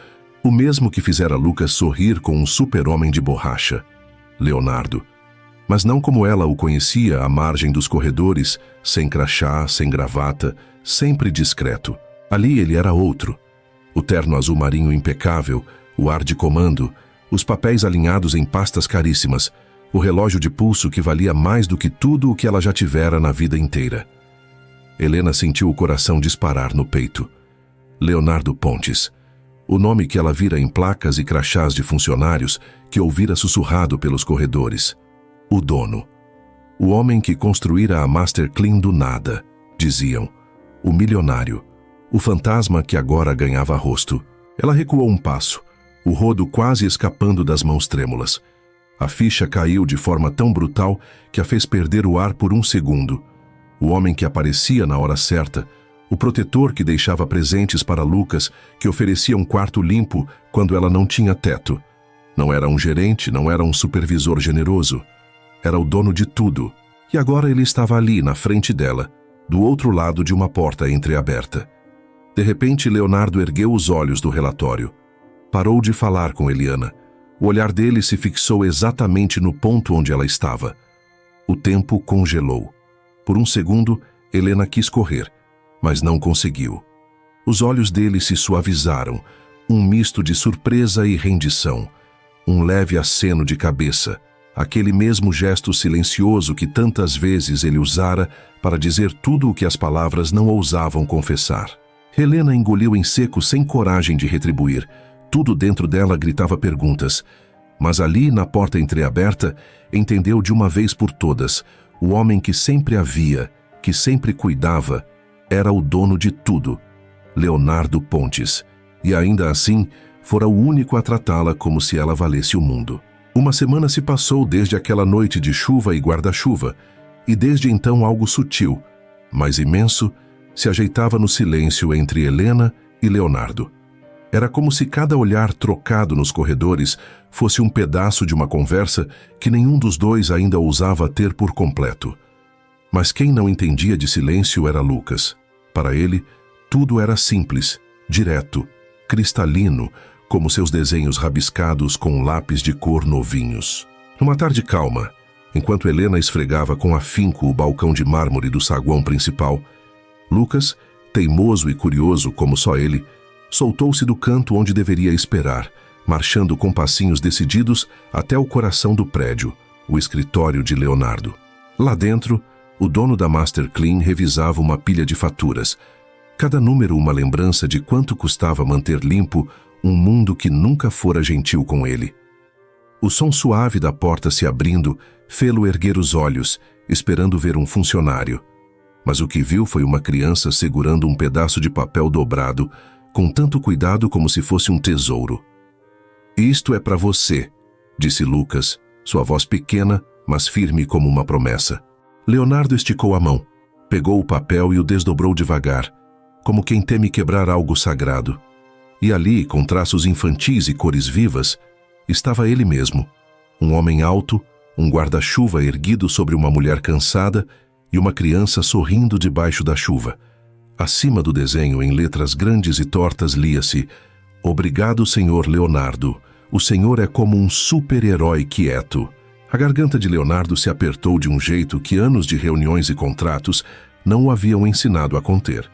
o mesmo que fizera Lucas sorrir com um super-homem de borracha, Leonardo. Mas não como ela o conhecia à margem dos corredores, sem crachá, sem gravata, sempre discreto. Ali ele era outro. O terno azul marinho impecável, o ar de comando, os papéis alinhados em pastas caríssimas, o relógio de pulso que valia mais do que tudo o que ela já tivera na vida inteira. Helena sentiu o coração disparar no peito. Leonardo Pontes. O nome que ela vira em placas e crachás de funcionários, que ouvira sussurrado pelos corredores. O dono. O homem que construíra a Master Clean do nada, diziam. O milionário. O fantasma que agora ganhava rosto. Ela recuou um passo, o rodo quase escapando das mãos trêmulas. A ficha caiu de forma tão brutal que a fez perder o ar por um segundo. O homem que aparecia na hora certa, o protetor que deixava presentes para Lucas, que oferecia um quarto limpo quando ela não tinha teto. Não era um gerente, não era um supervisor generoso. Era o dono de tudo. E agora ele estava ali, na frente dela, do outro lado de uma porta entreaberta. De repente, Leonardo ergueu os olhos do relatório. Parou de falar com Eliana. O olhar dele se fixou exatamente no ponto onde ela estava. O tempo congelou. Por um segundo, Helena quis correr, mas não conseguiu. Os olhos dele se suavizaram, um misto de surpresa e rendição. Um leve aceno de cabeça, aquele mesmo gesto silencioso que tantas vezes ele usara para dizer tudo o que as palavras não ousavam confessar. Helena engoliu em seco sem coragem de retribuir. Tudo dentro dela gritava perguntas. Mas ali, na porta entreaberta, entendeu de uma vez por todas. O homem que sempre a via, que sempre cuidava, era o dono de tudo. Leonardo Pontes. E ainda assim, fora o único a tratá-la como se ela valesse o mundo. Uma semana se passou desde aquela noite de chuva e guarda-chuva, e desde então algo sutil, mas imenso, se ajeitava no silêncio entre Helena e Leonardo. Era como se cada olhar trocado nos corredores fosse um pedaço de uma conversa que nenhum dos dois ainda ousava ter por completo. Mas quem não entendia de silêncio era Lucas. Para ele, tudo era simples, direto, cristalino, como seus desenhos rabiscados com lápis de cor novinhos. Numa tarde calma, enquanto Helena esfregava com afinco o balcão de mármore do saguão principal, Lucas, teimoso e curioso como só ele, soltou-se do canto onde deveria esperar, marchando com passinhos decididos até o coração do prédio, o escritório de Leonardo. Lá dentro, o dono da Master Clean revisava uma pilha de faturas, cada número uma lembrança de quanto custava manter limpo um mundo que nunca fora gentil com ele. O som suave da porta se abrindo fê-lo erguer os olhos, esperando ver um funcionário. Mas o que viu foi uma criança segurando um pedaço de papel dobrado, com tanto cuidado como se fosse um tesouro. "Isto é para você", disse Lucas, sua voz pequena, mas firme como uma promessa. Leonardo esticou a mão, pegou o papel e o desdobrou devagar, como quem teme quebrar algo sagrado. E ali, com traços infantis e cores vivas, estava ele mesmo, um homem alto, um guarda-chuva erguido sobre uma mulher cansada e uma criança sorrindo debaixo da chuva. Acima do desenho, em letras grandes e tortas, lia-se: "Obrigado, Senhor Leonardo. O Senhor é como um super-herói quieto." A garganta de Leonardo se apertou de um jeito que anos de reuniões e contratos não o haviam ensinado a conter.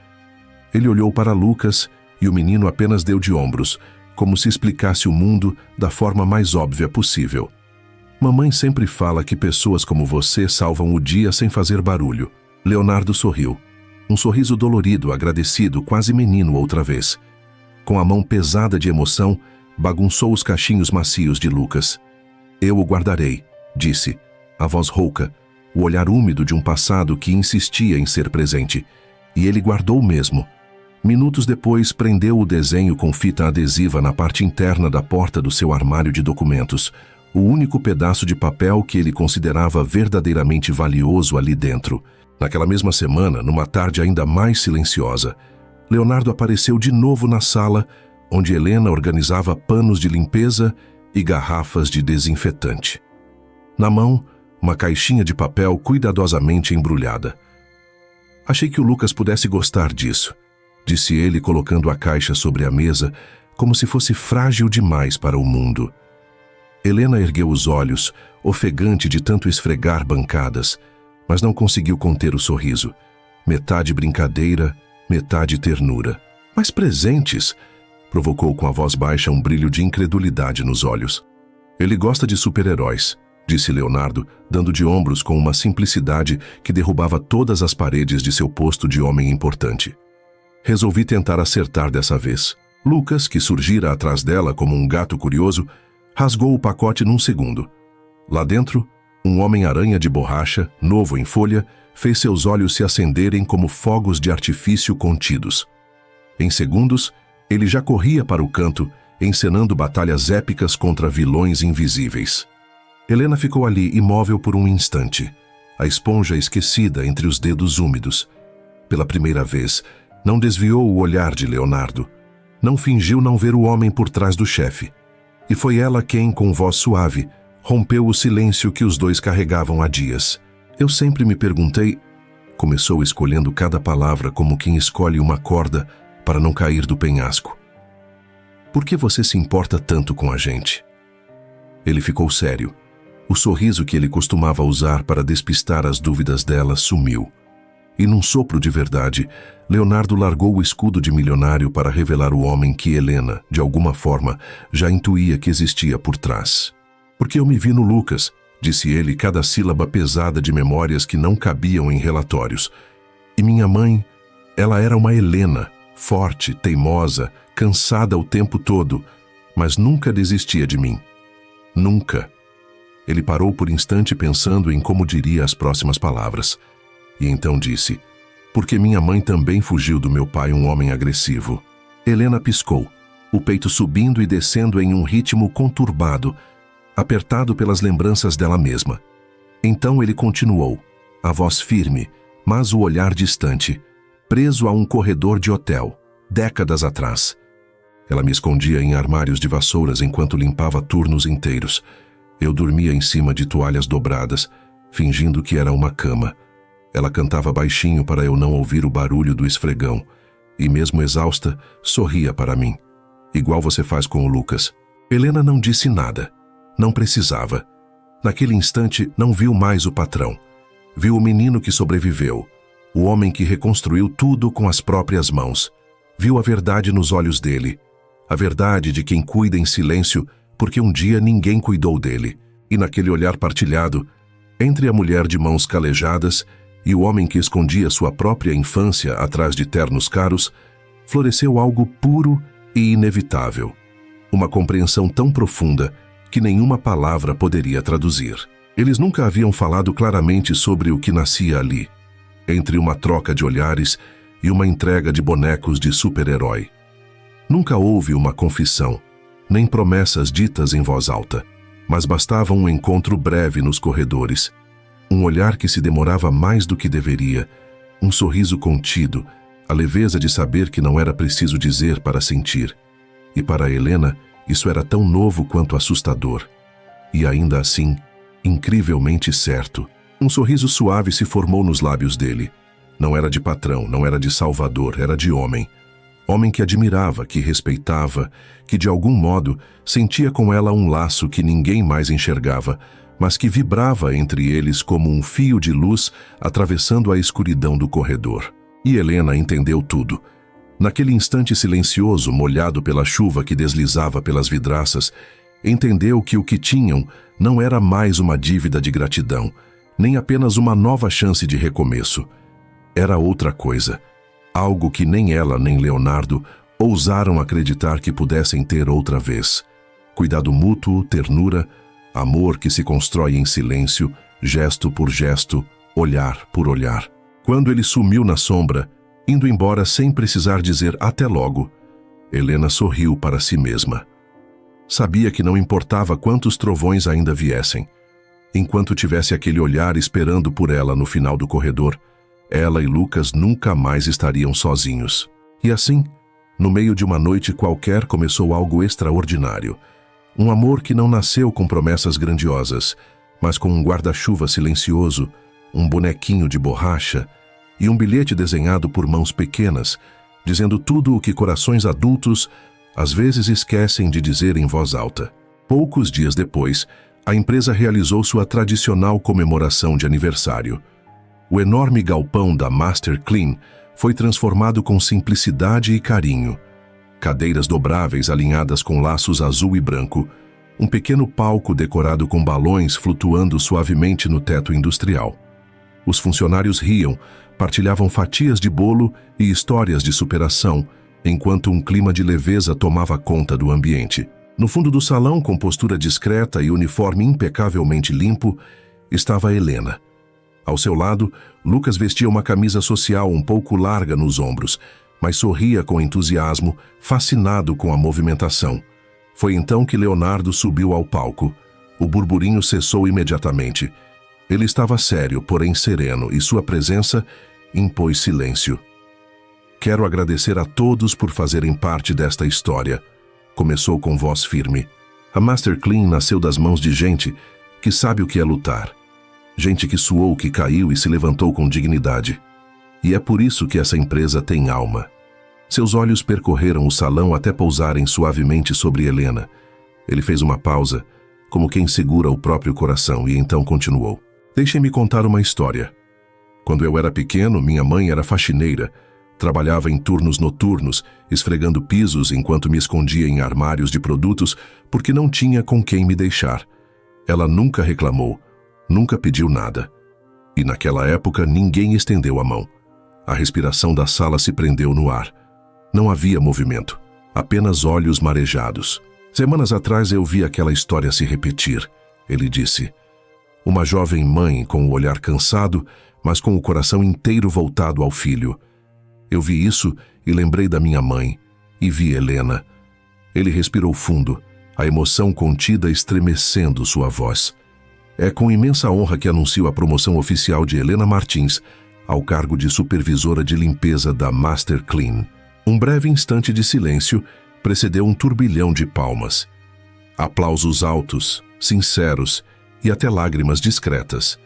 Ele olhou para Lucas e o menino apenas deu de ombros, como se explicasse o mundo da forma mais óbvia possível. "Mamãe sempre fala que pessoas como você salvam o dia sem fazer barulho." Leonardo sorriu. Um sorriso dolorido, agradecido, quase menino outra vez. Com a mão pesada de emoção, bagunçou os cachinhos macios de Lucas. "Eu o guardarei", disse, a voz rouca, o olhar úmido de um passado que insistia em ser presente, e ele guardou mesmo. Minutos depois, prendeu o desenho com fita adesiva na parte interna da porta do seu armário de documentos, o único pedaço de papel que ele considerava verdadeiramente valioso ali dentro. Naquela mesma semana, numa tarde ainda mais silenciosa, Leonardo apareceu de novo na sala, onde Helena organizava panos de limpeza e garrafas de desinfetante. Na mão, uma caixinha de papel cuidadosamente embrulhada. Achei que o Lucas pudesse gostar disso, disse ele, colocando a caixa sobre a mesa, como se fosse frágil demais para o mundo. Helena ergueu os olhos, ofegante de tanto esfregar bancadas, mas não conseguiu conter o sorriso. Metade brincadeira, metade ternura. Mas presentes? Provocou com a voz baixa um brilho de incredulidade nos olhos. Ele gosta de super-heróis, disse Leonardo, dando de ombros com uma simplicidade que derrubava todas as paredes de seu posto de homem importante. Resolvi tentar acertar dessa vez. Lucas, que surgira atrás dela como um gato curioso, rasgou o pacote num segundo. Lá dentro, um homem-aranha de borracha, novo em folha, fez seus olhos se acenderem como fogos de artifício contidos. Em segundos, ele já corria para o canto, encenando batalhas épicas contra vilões invisíveis. Helena ficou ali imóvel por um instante, a esponja esquecida entre os dedos úmidos. Pela primeira vez, não desviou o olhar de Leonardo. Não fingiu não ver o homem por trás do chefe. E foi ela quem, com voz suave, rompeu o silêncio que os dois carregavam há dias. Eu sempre me perguntei... Começou escolhendo cada palavra como quem escolhe uma corda para não cair do penhasco. Por que você se importa tanto com a gente? Ele ficou sério. O sorriso que ele costumava usar para despistar as dúvidas dela sumiu. E num sopro de verdade, Leonardo largou o escudo de milionário para revelar o homem que Helena, de alguma forma, já intuía que existia por trás. Porque eu me vi no Lucas, disse ele, cada sílaba pesada de memórias que não cabiam em relatórios. E minha mãe, ela era uma Helena, forte, teimosa, cansada o tempo todo, mas nunca desistia de mim. Nunca. Ele parou por instante pensando em como diria as próximas palavras. E então disse, porque minha mãe também fugiu do meu pai, um homem agressivo. Helena piscou, o peito subindo e descendo em um ritmo conturbado, apertado pelas lembranças dela mesma. Então ele continuou, a voz firme, mas o olhar distante, preso a um corredor de hotel, décadas atrás. Ela me escondia em armários de vassouras enquanto limpava turnos inteiros. Eu dormia em cima de toalhas dobradas, fingindo que era uma cama. Ela cantava baixinho para eu não ouvir o barulho do esfregão, e mesmo exausta, sorria para mim, igual você faz com o Lucas. Helena não disse nada. Não precisava. Naquele instante, não viu mais o patrão. Viu o menino que sobreviveu, o homem que reconstruiu tudo com as próprias mãos. Viu a verdade nos olhos dele, a verdade de quem cuida em silêncio porque um dia ninguém cuidou dele. E naquele olhar partilhado, entre a mulher de mãos calejadas e o homem que escondia sua própria infância atrás de ternos caros, floresceu algo puro e inevitável. Uma compreensão tão profunda que nenhuma palavra poderia traduzir. Eles nunca haviam falado claramente sobre o que nascia ali, entre uma troca de olhares e uma entrega de bonecos de super-herói. Nunca houve uma confissão, nem promessas ditas em voz alta, mas bastava um encontro breve nos corredores, um olhar que se demorava mais do que deveria, um sorriso contido, a leveza de saber que não era preciso dizer para sentir. E para Helena, isso era tão novo quanto assustador. E ainda assim, incrivelmente certo. Um sorriso suave se formou nos lábios dele. Não era de patrão, não era de salvador, era de homem. Homem que admirava, que respeitava, que de algum modo sentia com ela um laço que ninguém mais enxergava, mas que vibrava entre eles como um fio de luz atravessando a escuridão do corredor. E Helena entendeu tudo. Naquele instante silencioso, molhado pela chuva que deslizava pelas vidraças, entendeu que o que tinham não era mais uma dívida de gratidão, nem apenas uma nova chance de recomeço. Era outra coisa, algo que nem ela nem Leonardo ousaram acreditar que pudessem ter outra vez. Cuidado mútuo, ternura, amor que se constrói em silêncio, gesto por gesto, olhar por olhar. Quando ele sumiu na sombra, indo embora sem precisar dizer até logo, Helena sorriu para si mesma. Sabia que não importava quantos trovões ainda viessem. Enquanto tivesse aquele olhar esperando por ela no final do corredor, ela e Lucas nunca mais estariam sozinhos. E assim, no meio de uma noite qualquer, começou algo extraordinário. Um amor que não nasceu com promessas grandiosas, mas com um guarda-chuva silencioso, um bonequinho de borracha e um bilhete desenhado por mãos pequenas, dizendo tudo o que corações adultos às vezes esquecem de dizer em voz alta. Poucos dias depois, a empresa realizou sua tradicional comemoração de aniversário. O enorme galpão da Master Clean foi transformado com simplicidade e carinho. Cadeiras dobráveis alinhadas com laços azul e branco, um pequeno palco decorado com balões flutuando suavemente no teto industrial. Os funcionários riam, partilhavam fatias de bolo e histórias de superação, enquanto um clima de leveza tomava conta do ambiente. No fundo do salão, com postura discreta e uniforme impecavelmente limpo, estava Helena. Ao seu lado, Lucas vestia uma camisa social um pouco larga nos ombros, mas sorria com entusiasmo, fascinado com a movimentação. Foi então que Leonardo subiu ao palco. O burburinho cessou imediatamente. Ele estava sério, porém sereno, e sua presença impôs silêncio. Quero agradecer a todos por fazerem parte desta história. Começou com voz firme. A Master Clean nasceu das mãos de gente que sabe o que é lutar. Gente que suou, que caiu e se levantou com dignidade. E é por isso que essa empresa tem alma. Seus olhos percorreram o salão até pousarem suavemente sobre Helena. Ele fez uma pausa, como quem segura o próprio coração, e então continuou. Deixem-me contar uma história. Quando eu era pequeno, minha mãe era faxineira. Trabalhava em turnos noturnos, esfregando pisos enquanto me escondia em armários de produtos porque não tinha com quem me deixar. Ela nunca reclamou, nunca pediu nada. E naquela época ninguém estendeu a mão. A respiração da sala se prendeu no ar. Não havia movimento, apenas olhos marejados. Semanas atrás eu vi aquela história se repetir, ele disse. Uma jovem mãe com o olhar cansado, mas com o coração inteiro voltado ao filho. Eu vi isso e lembrei da minha mãe, e vi Helena. Ele respirou fundo, a emoção contida estremecendo sua voz. É com imensa honra que anuncio a promoção oficial de Helena Martins ao cargo de supervisora de limpeza da Master Clean. Um breve instante de silêncio precedeu um turbilhão de palmas. Aplausos altos, sinceros e até lágrimas discretas.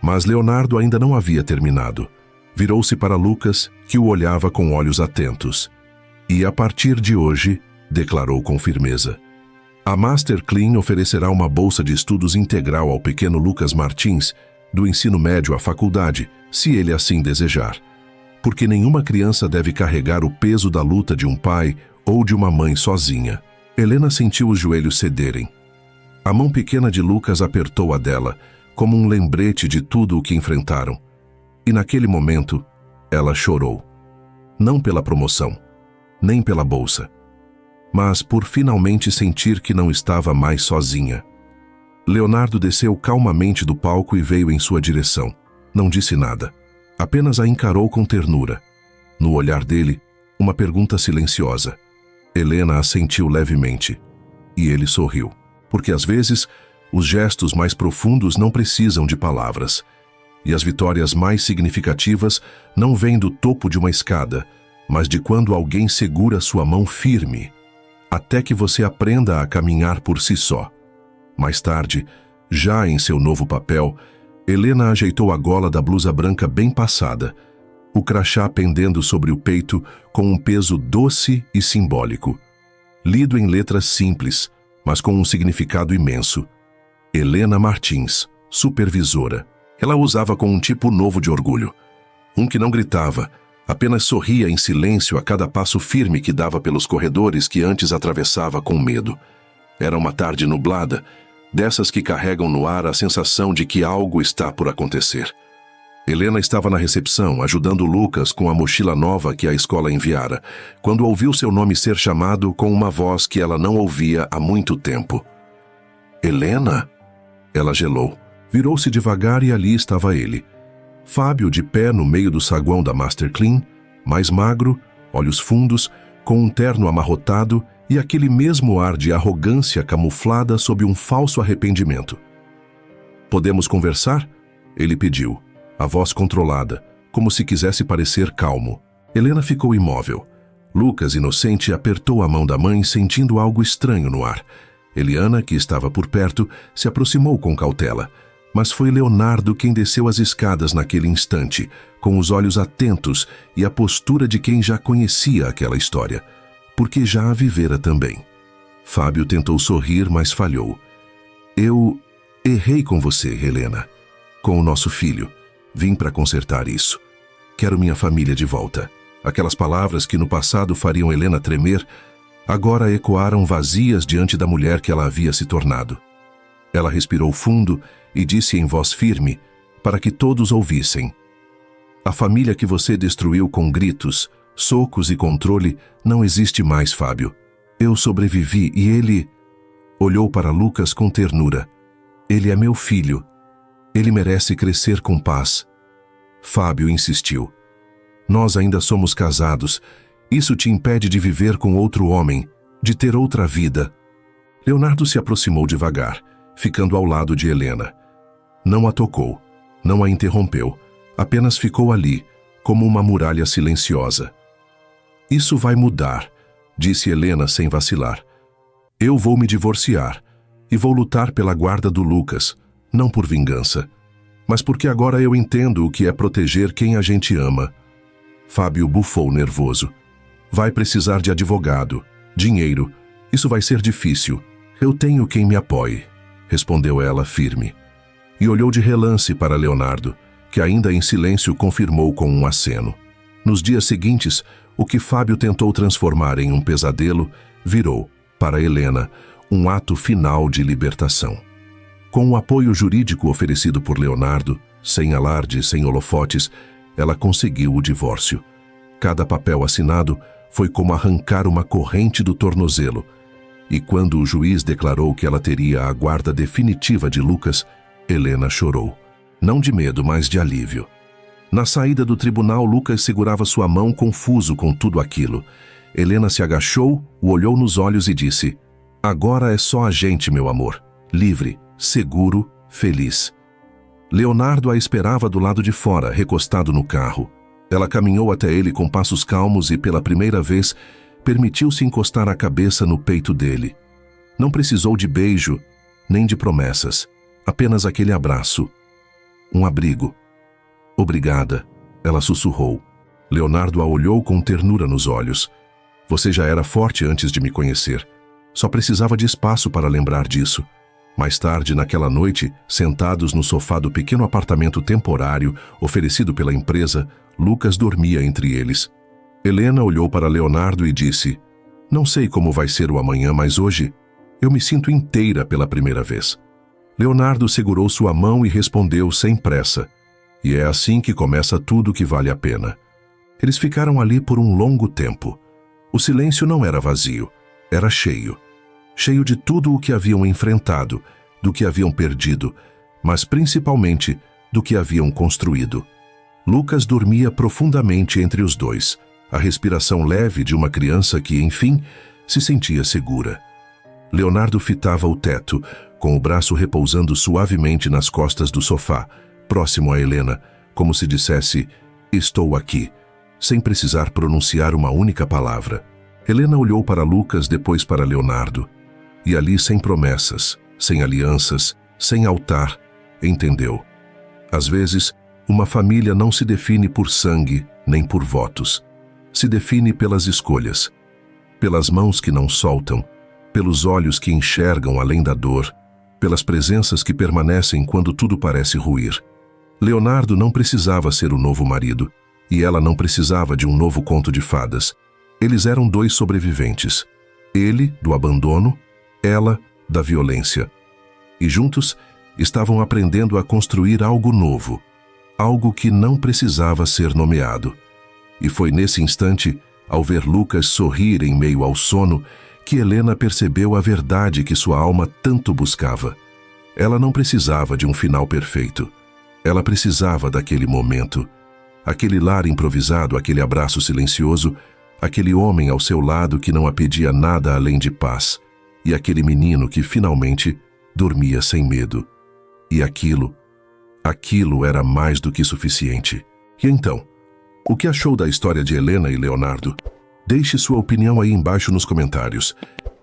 Mas Leonardo ainda não havia terminado. Virou-se para Lucas, que o olhava com olhos atentos. E a partir de hoje, declarou com firmeza, a Master Clean oferecerá uma bolsa de estudos integral ao pequeno Lucas Martins, do ensino médio à faculdade, se ele assim desejar. Porque nenhuma criança deve carregar o peso da luta de um pai ou de uma mãe sozinha. Helena sentiu os joelhos cederem. A mão pequena de Lucas apertou a dela, como um lembrete de tudo o que enfrentaram. E naquele momento, ela chorou. Não pela promoção, nem pela bolsa, mas por finalmente sentir que não estava mais sozinha. Leonardo desceu calmamente do palco e veio em sua direção. Não disse nada, apenas a encarou com ternura. No olhar dele, uma pergunta silenciosa. Helena assentiu levemente, e ele sorriu, porque às vezes os gestos mais profundos não precisam de palavras. E as vitórias mais significativas não vêm do topo de uma escada, mas de quando alguém segura sua mão firme, até que você aprenda a caminhar por si só. Mais tarde, já em seu novo papel, Helena ajeitou a gola da blusa branca bem passada, o crachá pendendo sobre o peito com um peso doce e simbólico. Lido em letras simples, mas com um significado imenso. Helena Martins, supervisora. Ela usava com um tipo novo de orgulho. Um que não gritava, apenas sorria em silêncio a cada passo firme que dava pelos corredores que antes atravessava com medo. Era uma tarde nublada, dessas que carregam no ar a sensação de que algo está por acontecer. Helena estava na recepção, ajudando Lucas com a mochila nova que a escola enviara, quando ouviu seu nome ser chamado com uma voz que ela não ouvia há muito tempo. Helena? Ela gelou. Virou-se devagar e ali estava ele. Fábio de pé no meio do saguão da Master Clean, mais magro, olhos fundos, com um terno amarrotado e aquele mesmo ar de arrogância camuflada sob um falso arrependimento. "Podemos conversar?" ele pediu, a voz controlada, como se quisesse parecer calmo. Helena ficou imóvel. Lucas, inocente, apertou a mão da mãe, sentindo algo estranho no ar. Eliana, que estava por perto, se aproximou com cautela. Mas foi Leonardo quem desceu as escadas naquele instante, com os olhos atentos e a postura de quem já conhecia aquela história, porque já a vivera também. Fábio tentou sorrir, mas falhou. "Eu errei com você, Helena. Com o nosso filho. Vim para consertar isso. Quero minha família de volta." Aquelas palavras que no passado fariam Helena tremer, agora ecoaram vazias diante da mulher que ela havia se tornado. Ela respirou fundo e disse em voz firme, para que todos ouvissem: "A família que você destruiu com gritos, socos e controle não existe mais, Fábio. Eu sobrevivi e ele..." Olhou para Lucas com ternura. "Ele é meu filho. Ele merece crescer com paz." Fábio insistiu: "Nós ainda somos casados. Isso te impede de viver com outro homem, de ter outra vida." Leonardo se aproximou devagar, ficando ao lado de Helena. Não a tocou, não a interrompeu, apenas ficou ali, como uma muralha silenciosa. "Isso vai mudar", disse Helena sem vacilar. "Eu vou me divorciar e vou lutar pela guarda do Lucas, não por vingança, mas porque agora eu entendo o que é proteger quem a gente ama." Fábio bufou nervoso. "Vai precisar de advogado, dinheiro. Isso vai ser difícil. Eu tenho quem me apoie", respondeu ela firme. E olhou de relance para Leonardo, que ainda em silêncio confirmou com um aceno. Nos dias seguintes, o que Fábio tentou transformar em um pesadelo virou, para Helena, um ato final de libertação. Com o apoio jurídico oferecido por Leonardo, sem alarde, sem holofotes, ela conseguiu o divórcio. Cada papel assinado foi como arrancar uma corrente do tornozelo. E quando o juiz declarou que ela teria a guarda definitiva de Lucas, Helena chorou. Não de medo, mas de alívio. Na saída do tribunal, Lucas segurava sua mão confuso com tudo aquilo. Helena se agachou, o olhou nos olhos e disse: "Agora é só a gente, meu amor. Livre, seguro, feliz." Leonardo a esperava do lado de fora, recostado no carro. Ela caminhou até ele com passos calmos e, pela primeira vez, permitiu-se encostar a cabeça no peito dele. Não precisou de beijo, nem de promessas. Apenas aquele abraço. Um abrigo. "Obrigada", ela sussurrou. Leonardo a olhou com ternura nos olhos. "Você já era forte antes de me conhecer. Só precisava de espaço para lembrar disso." Mais tarde, naquela noite, sentados no sofá do pequeno apartamento temporário oferecido pela empresa, Lucas dormia entre eles. Helena olhou para Leonardo e disse: "Não sei como vai ser o amanhã, mas hoje eu me sinto inteira pela primeira vez." Leonardo segurou sua mão e respondeu sem pressa: "E é assim que começa tudo que vale a pena." Eles ficaram ali por um longo tempo. O silêncio não era vazio, era cheio. Cheio de tudo o que haviam enfrentado, do que haviam perdido, mas principalmente do que haviam construído. Lucas dormia profundamente entre os dois, a respiração leve de uma criança que, enfim, se sentia segura. Leonardo fitava o teto, com o braço repousando suavemente nas costas do sofá, próximo a Helena, como se dissesse: "Estou aqui", sem precisar pronunciar uma única palavra. Helena olhou para Lucas, depois para Leonardo. E ali, sem promessas, sem alianças, sem altar, entendeu. Às vezes, uma família não se define por sangue, nem por votos. Se define pelas escolhas. Pelas mãos que não soltam, pelos olhos que enxergam além da dor, pelas presenças que permanecem quando tudo parece ruir. Leonardo não precisava ser o novo marido, e ela não precisava de um novo conto de fadas. Eles eram dois sobreviventes. Ele, do abandono, ela, da violência. E juntos, estavam aprendendo a construir algo novo, algo que não precisava ser nomeado. E foi nesse instante, ao ver Lucas sorrir em meio ao sono, que Helena percebeu a verdade que sua alma tanto buscava. Ela não precisava de um final perfeito. Ela precisava daquele momento. Aquele lar improvisado, aquele abraço silencioso, aquele homem ao seu lado que não a pedia nada além de paz, e aquele menino que finalmente dormia sem medo. E aquilo era mais do que suficiente. E então, o que achou da história de Helena e Leonardo? Deixe sua opinião aí embaixo nos comentários.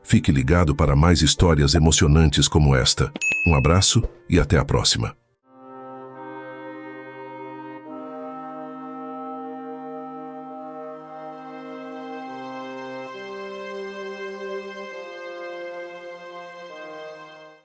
Fique ligado para mais histórias emocionantes como esta. Um abraço e até a próxima.